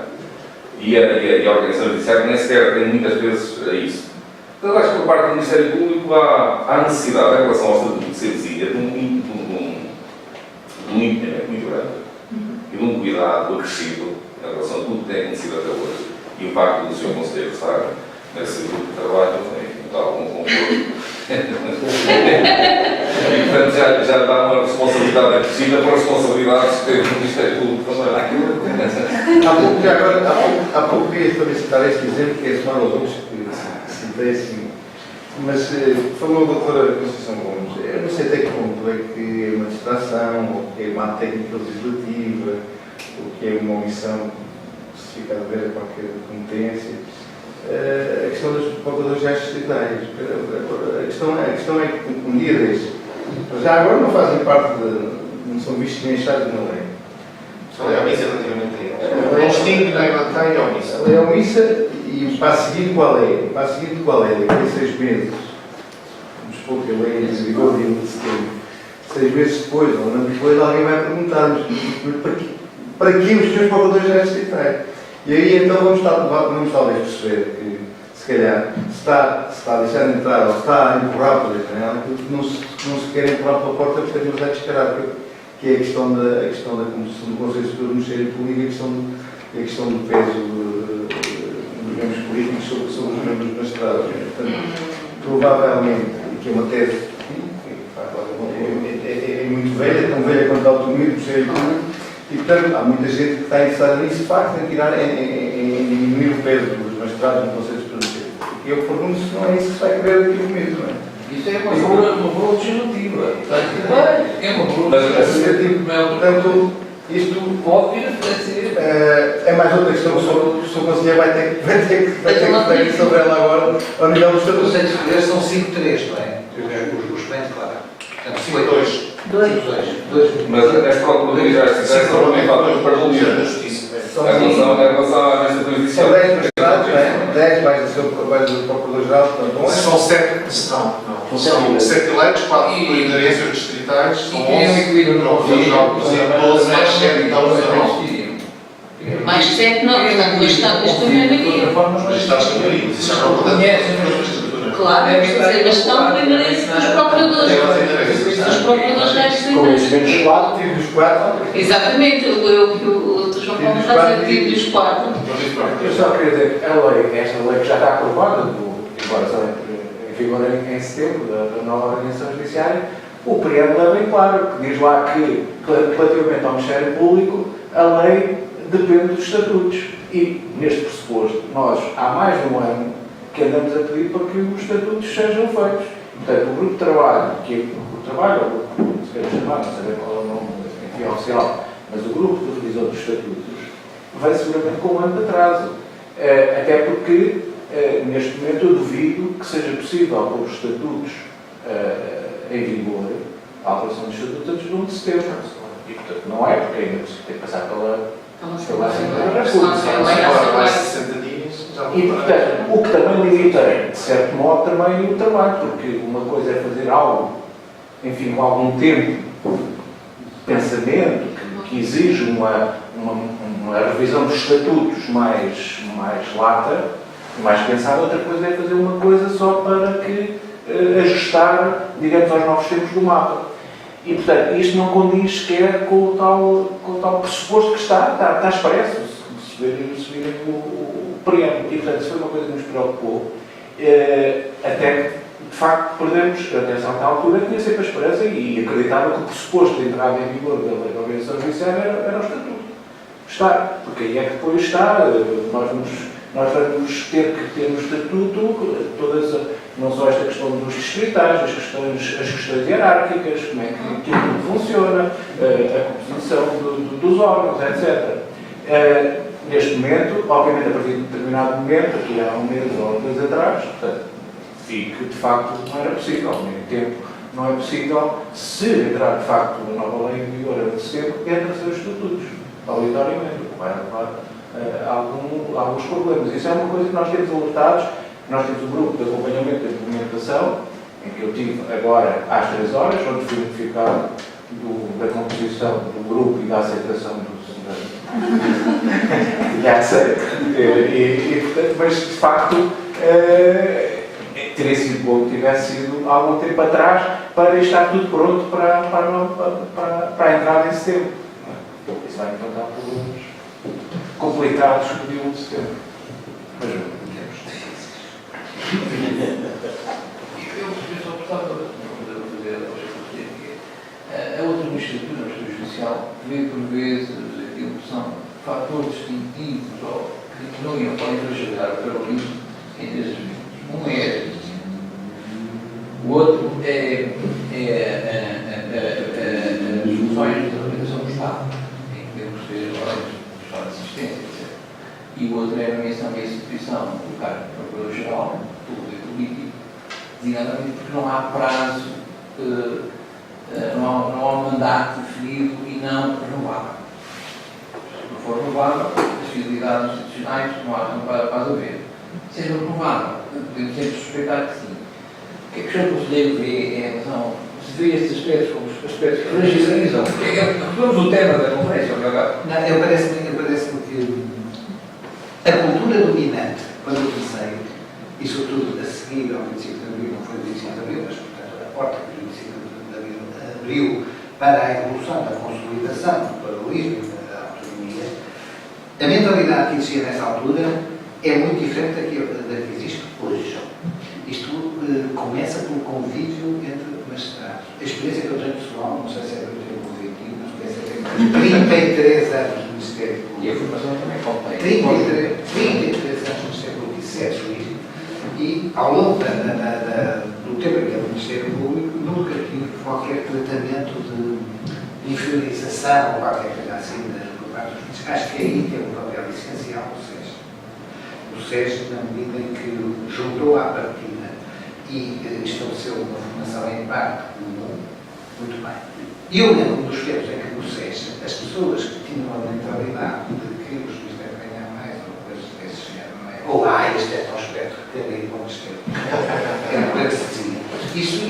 E a organização judiciária nem sequer tem muitas vezes a isso. Então, acho que por parte do Ministério Público há necessidade, em relação ao Estatuto de Seresia, de um empenhamento muito grande e de um cuidado acrescido em relação a tudo que tem acontecido até hoje. E o facto do Sr. Conselheiro estar nesse grupo de trabalho, enfim, está algum conforto. E, portanto, já dá uma responsabilidade acrescida para as responsabilidades que tem o Ministério Público também. Há pouco queria também citar este exemplo, que é somar aos outros que citei assim. Mas falou a doutora Conceição Gomes. Eu não sei até que ponto é que é uma distração, ou que é uma técnica legislativa, ou que é uma omissão certificado de haver qualquer competência. A questão dos procuradores gerais distritais. A questão é que um dia destes, já agora não fazem parte não são vistos nem achados na lei. Só é omissa relativamente a eles. Não distingue, nem mantém, é omissa. A lei é omissa e o passo seguinte qual é? O passo seguinte qual é? Daqui a 6 meses. Vamos supor que a lei é em vigor dia 1 de setembro. 6 meses depois, ou um ano depois, alguém vai perguntar-nos para que os senhores procuradores gerais distritais? E aí então vamos talvez perceber que, se calhar, se está a deixar de entrar ou se está a empurrar pela janela, não se quer empurrar pela porta porque a gente vai descarar, que é a questão da composição do Conselho Superior do Ministério Público e a questão do peso dos membros políticos sobre os membros da estrada. Portanto, provavelmente, que é uma tese é muito velha, tão velha quanto a autonomia do Ministério Público, e portanto há muita gente que está interessada nisso, de facto, em tirar, em diminuir o peso dos magistrados no Conselho Superior do Ministério Público. E eu pergunto se não é isso que se vai querer aqui no mesmo, não é? Isso é uma boa legislativa. É uma boa legislativa. Portanto, isto pode vir a ser. É mais outra questão que o Sr. Conselheiro vai ter que refletir sobre ela agora, ao nível dos Os estatutos. conselhos superiores são 5-3, não é? Os bens, claro. Portanto, 5-2. Mas as procuradorias gerais distritais são também fatores para da a justiça. Em relação à administração São judicial. 10 magistrados, não é? 10 mais o Procurador-Geral, portanto, 11. São 7 que são. São 7 eleitos, 4 por inerências distritais, são 11. Não, 12 mais 7, então 19. Mais 7 não, portanto, depois está com a maioria. Magistrados de maioria. Isso já não acontece. Claro, mas estão por inerência dos procuradores. Dos procuradores gerais Com distritais. esses menos 4, Tive os 4. Exatamente, o Dr. João Paulo está a dizer que tive os 4. Eu só queria dizer que esta lei que já está aprovada, embora só entre em vigor em setembro, da nova organização judiciária, o preâmbulo é bem claro, que diz lá que, relativamente ao Ministério Público, a lei depende dos estatutos. E, neste pressuposto, nós, há mais de um ano, que andamos a pedir para que os estatutos sejam feitos. Portanto, o grupo de trabalho, que é o grupo de trabalho, ou se quer chamar, não sei qual é o nome oficial, mas o grupo de revisão dos estatutos, vai seguramente com um ano de atraso. Até porque, neste momento, eu duvido que seja possível pôr os estatutos em vigor, a alteração dos estatutos antes de 1 de setembro. E, portanto, não é, porque ainda tem que passar pela Assembleia da República. 60 dias, já E, portanto, o que também limita, de certo modo, também o trabalho, porque uma coisa é fazer algo, enfim, com algum tempo de pensamento, que exige uma revisão dos estatutos mais lata, mais pensada. Outra coisa é fazer uma coisa só para que ajustar, digamos, aos novos tempos do mapa. E, portanto, isto não condiz sequer com o tal pressuposto que está expresso, se virem o preâmbulo. E, portanto, isso foi uma coisa que nos preocupou, até que, de facto, perdemos a atenção na altura, tinha sempre a esperança e acreditava que o pressuposto de entrada em vigor da organização judiciária era o estatuto. Está, porque aí é que depois está, nós vamos ter que ter no estatuto todas, não só esta questão dos distritais, as questões hierárquicas, como é que aquilo funciona, a composição dos órgãos, etc. Neste momento, obviamente, a partir de determinado momento, aqui há um mês ou 2 atrás, portanto, vi que de facto não era possível, ao mesmo tempo não é possível, se entrar de facto a nova lei em vigor em setembro, entra-se os estatutos, obrigatoriamente, o que vai levar a alguns problemas. Isso é uma coisa que nós temos alertados. Nós temos um grupo de acompanhamento da implementação, em que eu tive agora às 3 horas, onde fui notificado da composição do grupo e da aceitação dos. Já sei. Mas de facto teria sido bom que tivesse sido há algum tempo atrás para estar tudo pronto para a entrada em setembro. Isso vai encontrar problemas complicados no dia 1 de setembro. Mas eu só gostava de fazer a outra magistratura, a magistratura judicial, vê por vezes aquilo que são fatores distintivos ou que não iam podem trajetar para o limite entre as vítimas. Um é o outro é as funções da organização do Estado, em que podemos ter órgãos de Estado de assistência, etc. e o outro é a nomeação e a substituição do cargo de Procurador-Geral, público e político, designadamente porque não há prazo, não há um mandato definido e não renovável. Se não for renovável, as fidelidades institucionais não há para haver. Se é renovável, podemos sempre suspeitar que sim. O que é que o Sr. Conselheiro vê em relação, se vê estes aspectos como os aspectos que fragilizam? Retomamos o tema da conferência, não, eu parece-me que a cultura dominante, quando eu comecei, e sobretudo a seguir ao 25 de Abril, não foi o 25 de Abril, mas portanto a porta que o 25 de Abril abriu para a evolução da consolidação do pluralismo e da autonomia, a mentalidade que existia nessa altura é muito diferente da que existe hoje. Isto começa pelo convívio entre magistrados. A experiência que eu tenho pessoal, não sei se é do tempo objetivo, mas penso que tenho 33 anos no Ministério Público. E a formação também contém. 33 anos no Ministério Público, isso é juízo. E ao longo do tempo em que é do Ministério Público, nunca tive qualquer tratamento de inferiorização ou qualquer coisa assim por parte dos juízes. Acho que aí tem um papel essencial do SES. O SES, na medida em que juntou à partida e estabeleceu uma formação em parte comum, muito bem. E eu lembro dos tempos em que no SES as pessoas que tinham a mentalidade de que o juiz deve ganhar mais ou coisas desse género, não é? Ou este é tão esperto que tem aí bom esquerdo. Era coisa que se dizia. Isso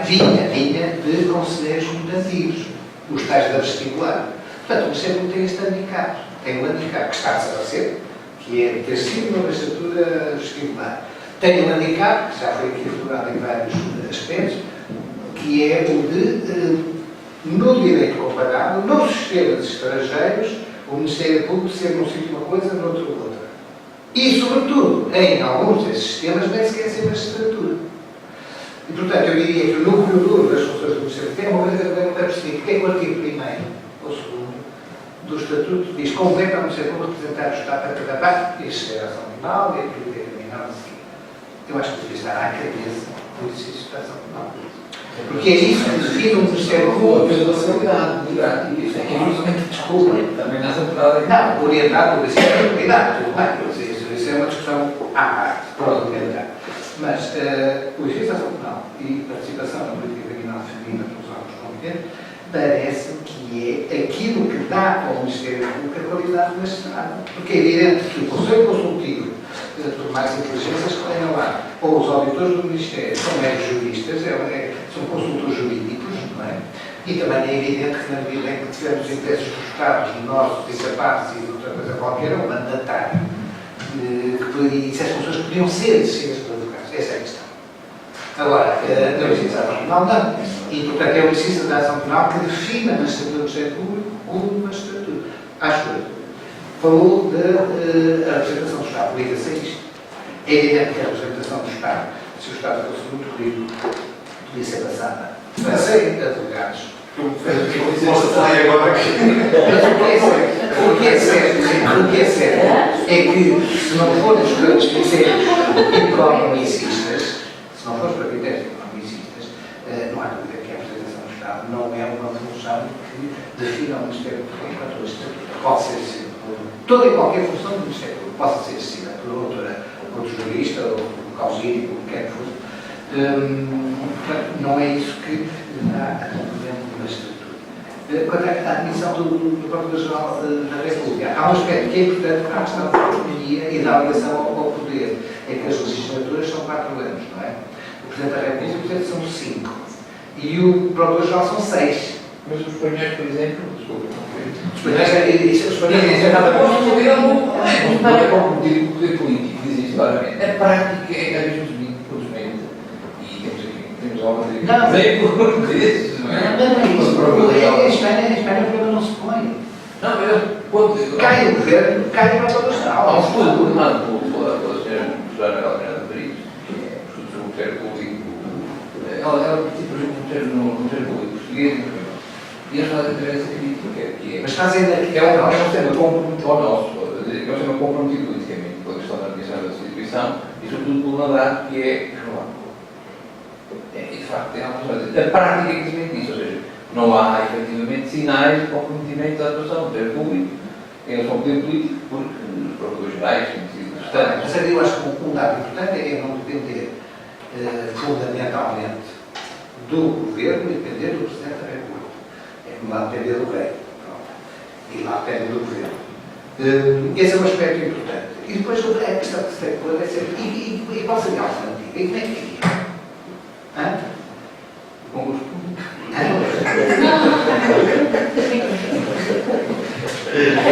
vinha de conselheiros muito antigos, os tais da vestibular. Portanto, o Ministério tem este handicap. Tem um handicap que está a desaparecer, que é ter sido uma magistratura vestibular. Tem um handicap, que já foi aqui aflorado em vários aspectos, que é o de, no direito comparado, nos sistemas estrangeiros, o Ministério Público ser num sítio uma coisa, no outro outra. E, sobretudo, em alguns desses sistemas, nem sequer ser magistratura. E, portanto, eu diria que o núcleo duro das funções do Ministério Público é uma coisa que eu nunca percebi. Porque é que o artigo 1º ou 2º do Estatuto diz: compete ao Ministério Público representar o Estado para cada parte, isso é a ação penal e a política criminal a seguir. Eu acho que devia estar à cabeça do exercício da ação penal. Porque é isso que define o Ministério Público. A responsabilidade democrática, isso é que é justamente desculpa. Também nessa verdade. Não, orientado por isso é a realidade, tudo bem. Isso é uma discussão à parte, pronto, mas o exercício da ação penal e participação na política criminal feminina pelos órgãos competentes parece que é aquilo que dá ao Ministério Público a qualidade do magistrado. Porque é evidente que o Conselho Consultivo, por mais inteligências que tenham lá, ou os auditores do Ministério, são meros juristas, são consultores jurídicos, não é? E também é evidente que, na medida em que tivermos interesses frustrados, nossos, incapazes e de outra coisa qualquer, é um mandatário. E se as funções podiam ser exercidas pelos advogados. Essa é a questão. Agora, no exercício da ação penal, não. E, portanto, é o exercício da ação penal que define a magistratura do Ministério Público como magistratura. Acho eu. Falou da representação do Estado. Liga-se a isto. É evidente que a representação do Estado, se o Estado fosse muito rico, podia ser passada para 100 advogados. O que é certo é que, se não formos para os critérios economicistas, não há dúvida que a representação do Estado não é uma função que defina o Ministério Público enquanto Estatuto. Pode ser exercida por toda e qualquer função do Ministério Público, possa ser exercida por outro jurista, ou por causídico, o que quer que fosse. Portanto, não é isso que dá a componente da estrutura. Quanto à admissão do Procurador-Geral da República, há um aspecto que é importante para a questão da autonomia e da ligação ao poder. É que as legislaturas são 4 anos, não é? O Presidente da República, portanto, são 5. E o Procurador-Geral são 6. Mas os espanhóis, por exemplo, desculpa, Os espanhóis já estavam não é comprometido com o poder político, dizem isso claramente. A prática é cada vez mais infelizmente. E temos alguns exemplos desses, não é? Em Espanha o problema não se põe. Não, mas quando. Cai o governo, cai o Procurador-Geral. Há um estudo coordenado pela senhora professora Helena de Brito, que é estudo sobre o Ministério Público. Ela participa no Ministério Público português, e eles fazem também essa crítica, que é. Mas fazem daqui. É um sistema comprometido ao nosso, é um sistema comprometido politicamente com a questão da admissão da Constituição e, sobretudo, pelo mandato que é renovável. E, de facto, tem algumas coisas. A prática é que isso, ou seja, não há efetivamente sinais de comprometimento da atuação do poder público Eu sou um poder político porque os procuradores gerais têm sido bastante. Mas eu acho que um dado importante é não depender fundamentalmente do governo e depender do Presidente da República. É como lá depender do rei. Pronto. E lá depende do governo. Esse é um aspecto importante. E depois a questão que se tem que pôr é sempre, e qual seria a alternativa? E como é que fica? Hã? Concurso público.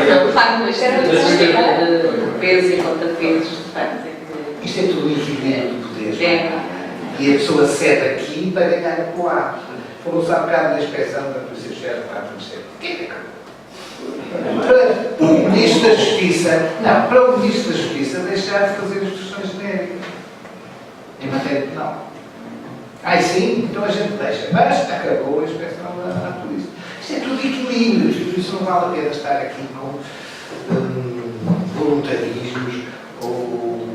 Não, de facto, isto era um sistema de pesos e contrapesos, de facto. Isto é tudo equilíbrio de poderes. É. E a pessoa cede aqui para ganhar acolá. Falou-se há bocado da inspeção da Polícia Judiciária para a Ministério. Quem é que acabou? Para o Ministro da Justiça, não, para o Ministro da Justiça deixar de fazer instruções genéricas em matéria penal. Ai sim, então a gente deixa. Mas acabou a inspeção da polícia. Isto é tudo equilíbrio, por isso não vale a pena estar aqui com voluntarismos ou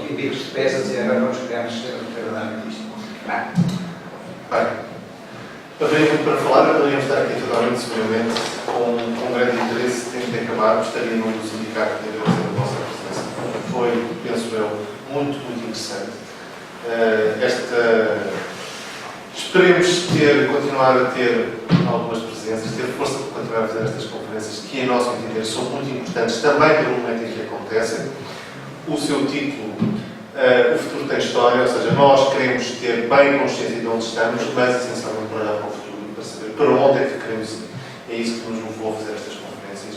empregos de peças e agora vamos pegar no sistema de trabalho disto. Bem, haveria muito para falar, poderíamos estar aqui totalmente, seguramente, com grande interesse, tendo de acabar, gostaria de vos indicar que teve a vossa presença. Foi, penso eu, muito interessante. Esperemos continuar a ter algumas presenças, ter força para continuar a fazer estas conferências, que, em nosso entender, são muito importantes também pelo momento em que acontecem. O seu título, O Futuro Tem História, ou seja, nós queremos ter bem consciência de onde estamos, mas essencialmente para olhar para o futuro e para saber para onde é que queremos ir. É isso que nos levou a fazer estas conferências.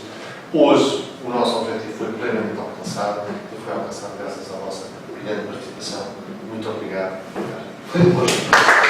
Hoje, o nosso objetivo foi plenamente alcançado e foi alcançado graças à vossa brilhante participação. Muito obrigado. Foi um gosto.